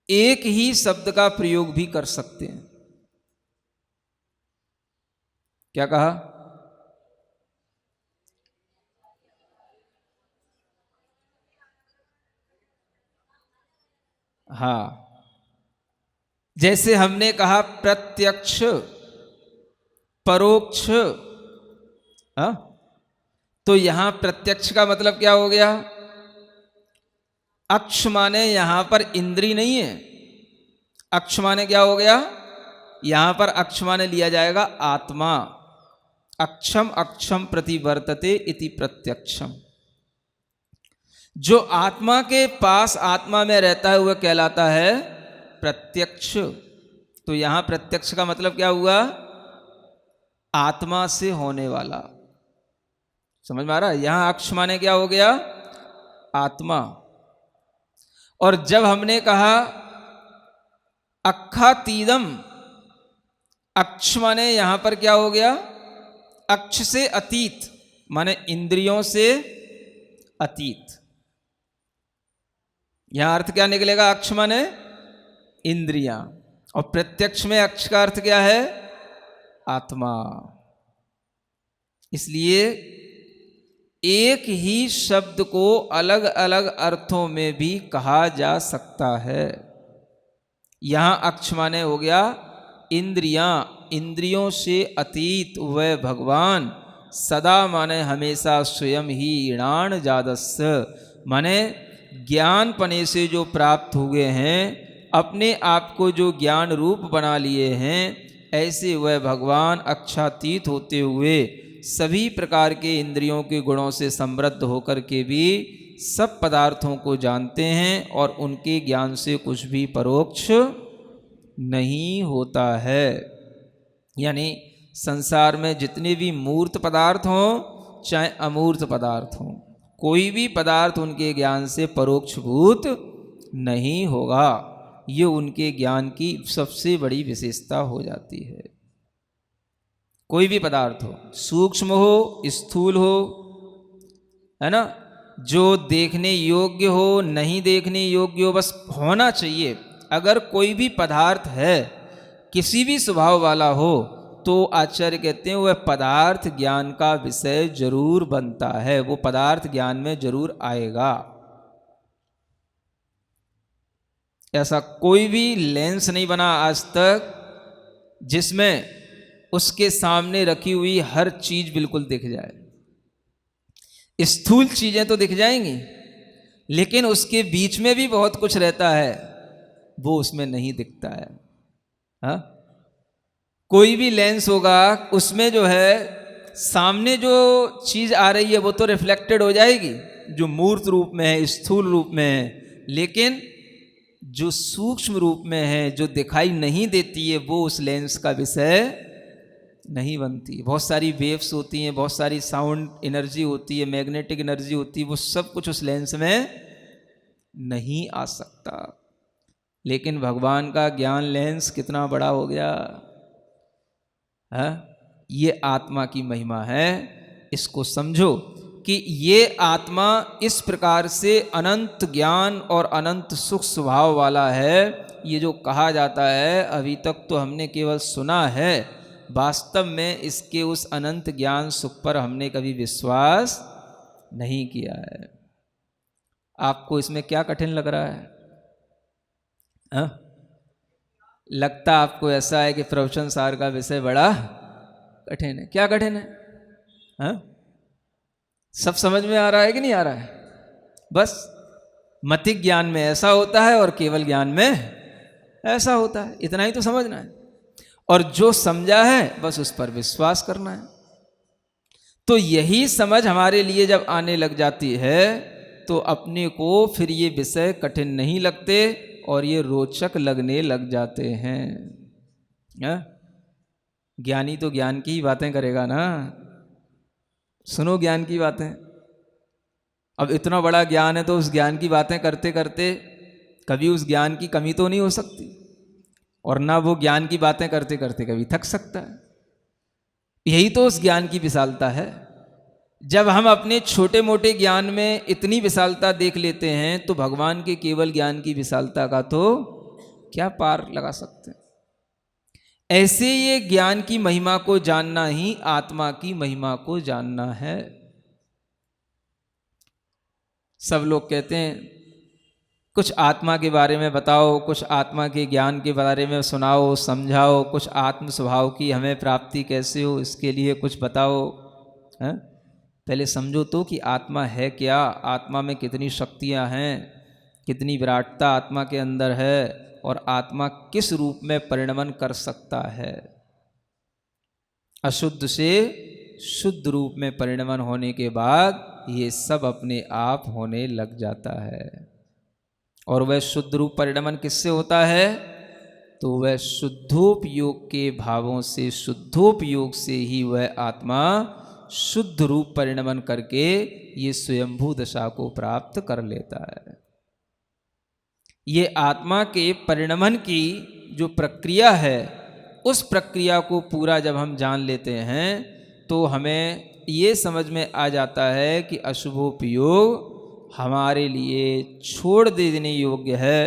एक ही शब्द का प्रयोग भी कर सकते हैं। क्या कहा? हाँ, जैसे हमने कहा प्रत्यक्ष परोक्ष, हाँ, तो यहां प्रत्यक्ष का मतलब क्या हो गया? अक्ष माने यहां पर इंद्री नहीं है। अक्ष माने क्या हो गया? यहां पर अक्ष माने लिया जाएगा आत्मा। अक्षम अक्षम प्रतिवर्तते इति प्रत्यक्षम। जो आत्मा के पास आत्मा में रहता है वह कहलाता है प्रत्यक्ष। तो यहां प्रत्यक्ष का मतलब क्या हुआ? आत्मा से होने वाला। समझ में आ रहा है? यहां अक्ष माने क्या हो गया? आत्मा। और जब हमने कहा अख्खातीदम, अक्ष माने यहां पर क्या हो गया? अक्ष से अतीत, माने इंद्रियों से अतीत। यहां अर्थ क्या निकलेगा? अक्ष माने इंद्रियां, और प्रत्यक्ष में अक्ष का अर्थ क्या है? आत्मा। इसलिए एक ही शब्द को अलग अलग अर्थों में भी कहा जा सकता है। यहाँ अक्ष माने हो गया इंद्रियां, इंद्रियों से अतीत वह भगवान, सदा माने हमेशा स्वयं ही ईणान जादस्य माने ज्ञान पने से जो प्राप्त हुए हैं, अपने आप को जो ज्ञान रूप बना लिए हैं, ऐसे वह भगवान अक्षातीत होते हुए सभी प्रकार के इंद्रियों के गुणों से समृद्ध होकर के भी सब पदार्थों को जानते हैं और उनके ज्ञान से कुछ भी परोक्ष नहीं होता है। यानी संसार में जितने भी मूर्त पदार्थ हों चाहे अमूर्त पदार्थ हों, कोई भी पदार्थ उनके ज्ञान से परोक्षभूत नहीं होगा। ये उनके ज्ञान की सबसे बड़ी विशेषता हो जाती है। कोई भी पदार्थ हो, सूक्ष्म हो स्थूल हो, है ना, जो देखने योग्य हो नहीं देखने योग्य हो, बस होना चाहिए। अगर कोई भी पदार्थ है किसी भी स्वभाव वाला हो तो आचार्य कहते हैं वह पदार्थ ज्ञान का विषय जरूर बनता है, वो पदार्थ ज्ञान में जरूर आएगा। ऐसा कोई भी लेंस नहीं बना आज तक जिसमें उसके सामने रखी हुई हर चीज बिल्कुल दिख जाए। स्थूल चीजें तो दिख जाएंगी, लेकिन उसके बीच में भी बहुत कुछ रहता है, वो उसमें नहीं दिखता है। हाँ, कोई भी लेंस होगा उसमें जो है सामने जो चीज आ रही है वो तो रिफ्लेक्टेड हो जाएगी, जो मूर्त रूप में है, स्थूल रूप में है, लेकिन जो सूक्ष्म रूप में है, जो दिखाई नहीं देती है, वो उस लेंस का विषय नहीं बनती। बहुत सारी वेव्स होती हैं, बहुत सारी साउंड एनर्जी होती है, मैग्नेटिक एनर्जी होती है, वो सब कुछ उस लेंस में नहीं आ सकता। लेकिन भगवान का ज्ञान लेंस कितना बड़ा हो गया है। ये आत्मा की महिमा है। इसको समझो कि ये आत्मा इस प्रकार से अनंत ज्ञान और अनंत सुख स्वभाव वाला है। ये जो कहा जाता है अभी तक तो हमने केवल सुना है, वास्तव में इसके उस अनंत ज्ञान सुख पर हमने कभी विश्वास नहीं किया है। आपको इसमें क्या कठिन लग रहा है? हा? लगता आपको ऐसा है कि प्रवचन सार का विषय बड़ा कठिन है। क्या कठिन है? हा? सब समझ में आ रहा है कि नहीं आ रहा है? बस मतिक ज्ञान में ऐसा होता है और केवल ज्ञान में ऐसा होता है, इतना ही तो समझना है। और जो समझा है बस उस पर विश्वास करना है। तो यही समझ हमारे लिए जब आने लग जाती है तो अपने को फिर ये विषय कठिन नहीं लगते और ये रोचक लगने लग जाते हैं। ज्ञानी तो ज्ञान की ही बातें करेगा ना। सुनो ज्ञान की बातें। अब इतना बड़ा ज्ञान है तो उस ज्ञान की बातें करते करते कभी उस ज्ञान की कमी तो नहीं हो सकती, और ना वो ज्ञान की बातें करते करते कभी थक सकता है। यही तो उस ज्ञान की विशालता है। जब हम अपने छोटे मोटे ज्ञान में इतनी विशालता देख लेते हैं तो भगवान के केवल ज्ञान की विशालता का तो क्या पार लगा सकते हैं। ऐसे ये ज्ञान की महिमा को जानना ही आत्मा की महिमा को जानना है। सब लोग कहते हैं कुछ आत्मा के बारे में बताओ, कुछ आत्मा के ज्ञान के बारे में सुनाओ, समझाओ, कुछ आत्म स्वभाव की हमें प्राप्ति कैसे हो इसके लिए कुछ बताओ। है? पहले समझो तो कि आत्मा है क्या, आत्मा में कितनी शक्तियां हैं, कितनी विराटता आत्मा के अंदर है, और आत्मा किस रूप में परिणमन कर सकता है। अशुद्ध से शुद्ध रूप में परिणमन होने के बाद ये सब अपने आप होने लग जाता है। और वह शुद्ध रूप परिणमन किससे होता है? तो वह शुद्धोपयोग के भावों से, शुद्धोपयोग से ही वह आत्मा शुद्ध रूप परिणमन करके ये स्वयंभू दशा को प्राप्त कर लेता है। ये आत्मा के परिणमन की जो प्रक्रिया है, उस प्रक्रिया को पूरा जब हम जान लेते हैं तो हमें ये समझ में आ जाता है कि अशुभोपयोग हमारे लिए छोड़ देने योग्य है,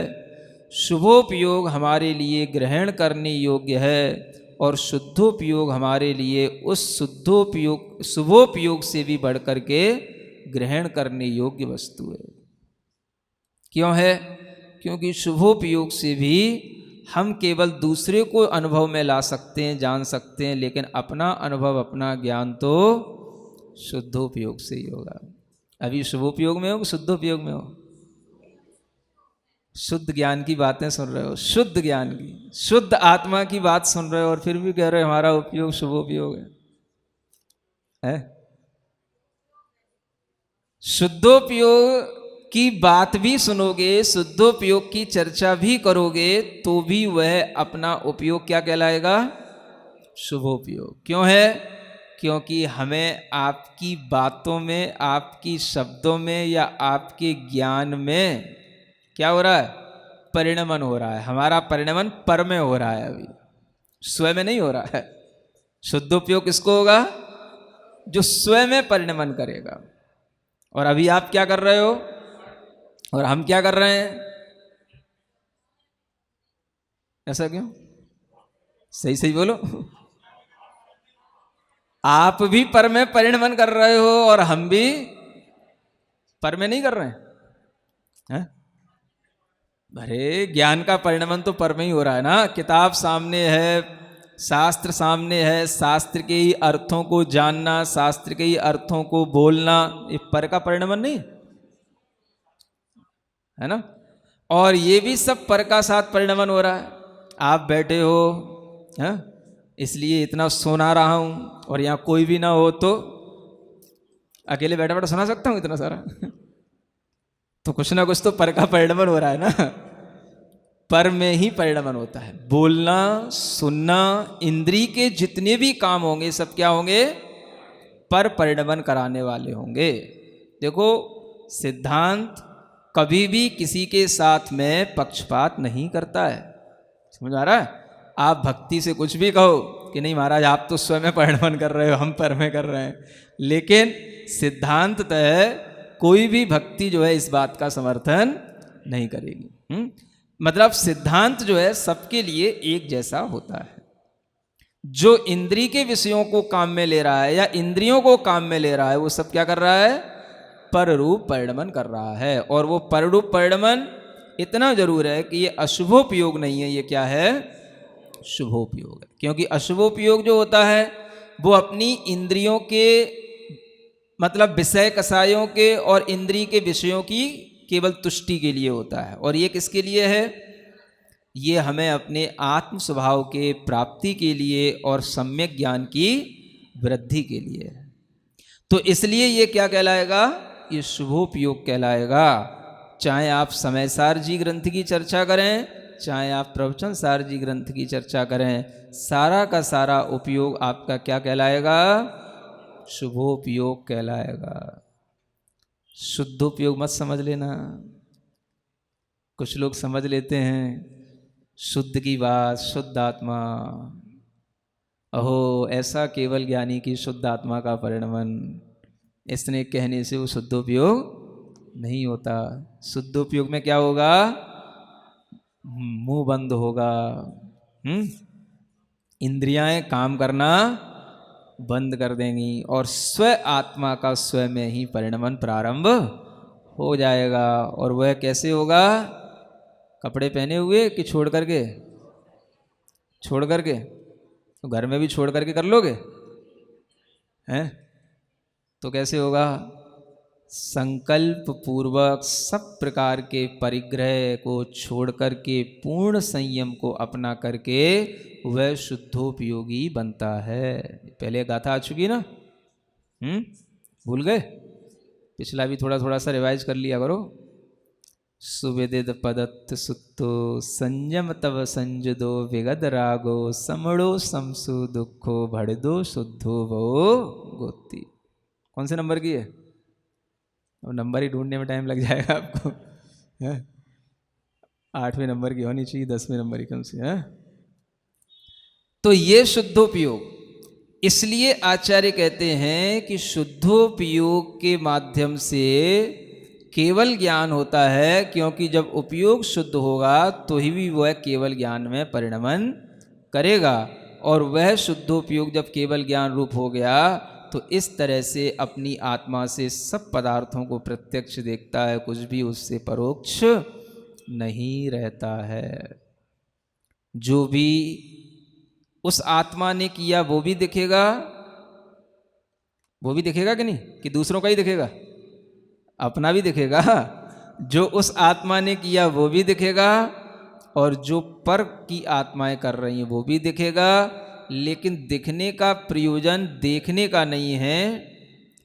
शुभोपयोग हमारे लिए ग्रहण करने योग्य है, और शुद्धोपयोग हमारे लिए उस शुद्धोपयोग शुभोपयोग से भी बढ़ कर के ग्रहण करने योग्य वस्तु है। क्यों है? क्योंकि शुभोपयोग से भी हम केवल दूसरे को अनुभव में ला सकते हैं, जान सकते हैं, लेकिन अपना अनुभव, अपना ज्ञान तो शुद्धोपयोग से ही होगा। अभी शुभोपयोग में हो कि शुद्धोपयोग में हो? शुद्ध ज्ञान की बातें सुन रहे हो, शुद्ध ज्ञान की, शुद्ध आत्मा की बात सुन रहे हो, और फिर भी कह रहे हो हमारा उपयोग शुभोपयोग है? शुद्धोपयोग की बात भी सुनोगे, शुद्धोपयोग की चर्चा भी करोगे, तो भी वह अपना उपयोग क्या कहलाएगा? शुभोपयोग। क्यों है? क्योंकि हमें आपकी बातों में, आपकी शब्दों में या आपके ज्ञान में क्या हो रहा है? परिणमन हो रहा है। हमारा परिणमन पर में हो रहा है, अभी स्वयं में नहीं हो रहा है। शुद्धोपयोग किसको होगा? जो स्वयं में परिणमन करेगा। और अभी आप क्या कर रहे हो और हम क्या कर रहे हैं? ऐसा क्यों? सही सही बोलो। आप भी पर में परिणमन कर रहे हो और हम भी पर में नहीं कर रहे हैं? अरे ज्ञान का परिणमन तो पर में ही हो रहा है ना। किताब सामने है, शास्त्र सामने है, शास्त्र के ही अर्थों को जानना, शास्त्र के ही अर्थों को बोलना, ये पर का परिणमन नहीं है ना? और ये भी सब पर का साथ परिणमन हो रहा है। आप बैठे हो, है? इसलिए इतना सुना रहा हूं, और यहां कोई भी ना हो तो अकेले बैठा बैठा सुना सकता हूं इतना सारा? तो कुछ ना कुछ तो पर का परिणमन हो रहा है ना। पर में ही परिणमन होता है। बोलना, सुनना, इंद्री के जितने भी काम होंगे सब क्या होंगे? पर परिणमन कराने वाले होंगे। देखो, सिद्धांत कभी भी किसी के साथ में पक्षपात नहीं करता है। समझ आ रहा है? आप भक्ति से कुछ भी कहो कि नहीं महाराज आप तो स्वयं परिणमन कर रहे हो, हम पर में कर रहे हैं, लेकिन सिद्धांततः कोई भी भक्ति जो है इस बात का समर्थन नहीं करेगी। मतलब सिद्धांत जो है सबके लिए एक जैसा होता है। जो इंद्री के विषयों को काम में ले रहा है या इंद्रियों को काम में ले रहा है, वो सब क्या कर रहा है? पर रूप परिणमन कर रहा है। और वो पर रूप परिणमन इतना जरूर है कि ये अशुभोपयोग नहीं है, ये क्या है? शुभोपयोग है। क्योंकि अशुभोपयोग जो होता है वो अपनी इंद्रियों के, मतलब विषय कसायों के और इंद्रिय के विषयों की केवल तुष्टि के लिए होता है। और ये किसके लिए है? ये हमें अपने आत्म स्वभाव के प्राप्ति के लिए और सम्यक ज्ञान की वृद्धि के लिए है। तो इसलिए ये क्या कहलाएगा? ये शुभोपयोग कहलाएगा। चाहे आप समयसार जी ग्रंथ की चर्चा करें, चाहे आप प्रवचन सार जी ग्रंथ की चर्चा करें, सारा का सारा उपयोग आपका क्या कहलाएगा? शुभोपयोग कहलाएगा। शुद्धोपयोग मत समझ लेना। कुछ लोग समझ लेते हैं शुद्ध की बात, शुद्ध आत्मा, अहो ऐसा केवल ज्ञानी की शुद्ध आत्मा का परिणमन, इसने कहने से वो शुद्धोपयोग नहीं होता। शुद्धोपयोग में क्या होगा? मुंह बंद होगा, इंद्रियां काम करना बंद कर देंगी और स्व आत्मा का स्वयं में ही परिणमन प्रारंभ हो जाएगा। और वह कैसे होगा? कपड़े पहने हुए कि छोड़ करके? छोड़ करके। तो घर में भी छोड़ करके कर लोगे हैं? तो कैसे होगा? संकल्प पूर्वक सब प्रकार के परिग्रह को छोड़ करके पूर्ण संयम को अपना करके वह शुद्धोपयोगी बनता है। पहले गाथा आ चुकी ना, भूल गए? पिछला भी थोड़ा थोड़ा सा रिवाइज कर लिया करो। सुविदित पदत्त सुत्तो संयम तव संजदो विगद रागो समड़ो समसु दुखो भड़दो शुद्धो वो गोती। कौन से नंबर की है? अब नंबर ही ढूंढने में टाइम लग जाएगा आपको। 8वें नंबर की होनी चाहिए, 10वें नंबर की कम से है। तो ये शुद्धोपयोग, इसलिए आचार्य कहते हैं कि शुद्धोपयोग के माध्यम से केवल ज्ञान होता है, क्योंकि जब उपयोग शुद्ध होगा तो ही भी वह केवल ज्ञान में परिणमन करेगा। और वह शुद्धोपयोग जब केवल ज्ञान रूप हो गया तो इस तरह से अपनी आत्मा से सब पदार्थों को प्रत्यक्ष देखता है, कुछ भी उससे परोक्ष नहीं रहता है। जो भी उस आत्मा ने किया वो भी दिखेगा, वो भी दिखेगा कि नहीं, कि दूसरों का ही दिखेगा, अपना भी दिखेगा। जो उस आत्मा ने किया वो भी दिखेगा, और जो पर की आत्माएं कर रही हैं वो भी दिखेगा। लेकिन दिखने का प्रयोजन देखने का नहीं है।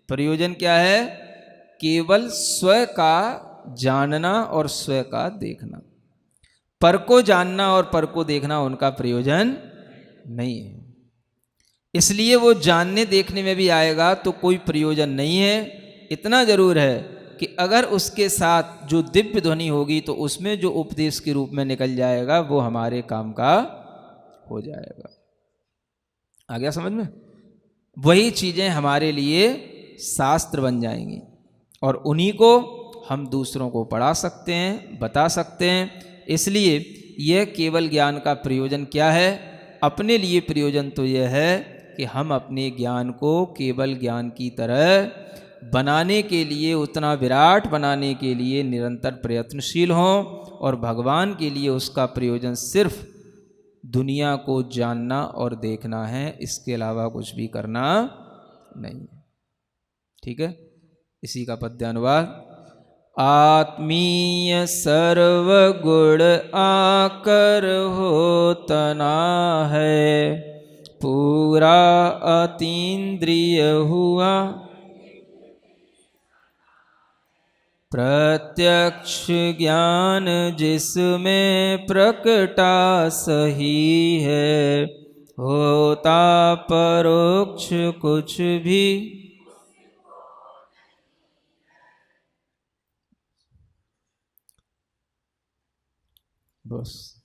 प्रयोजन क्या है? केवल स्वयं का जानना और स्वयं का देखना। पर को जानना और पर को देखना उनका प्रयोजन नहीं है। इसलिए वो जानने देखने में भी आएगा तो कोई प्रयोजन नहीं है। इतना जरूर है कि अगर उसके साथ जो दिव्य ध्वनि होगी तो उसमें जो उपदेश के रूप में निकल जाएगा वो हमारे काम का हो जाएगा। आ गया समझ में? वही चीजें हमारे लिए शास्त्र बन जाएंगी और उन्हीं को हम दूसरों को पढ़ा सकते हैं, बता सकते हैं। इसलिए यह केवल ज्ञान का प्रयोजन क्या है? अपने लिए प्रयोजन तो यह है कि हम अपने ज्ञान को केवल ज्ञान की तरह बनाने के लिए, उतना विराट बनाने के लिए निरंतर प्रयत्नशील हों, और भगवान के लिए उसका प्रयोजन सिर्फ दुनिया को जानना और देखना है, इसके अलावा कुछ भी करना नहीं है। ठीक है, इसी का पद्यानुवाद। आत्मीय सर्वगुण आकर होतना है, पूरा अतीन्द्रिय हुआ, प्रत्यक्ष ज्ञान जिसमें प्रकटा सही है, होता परोक्ष कुछ भी। बस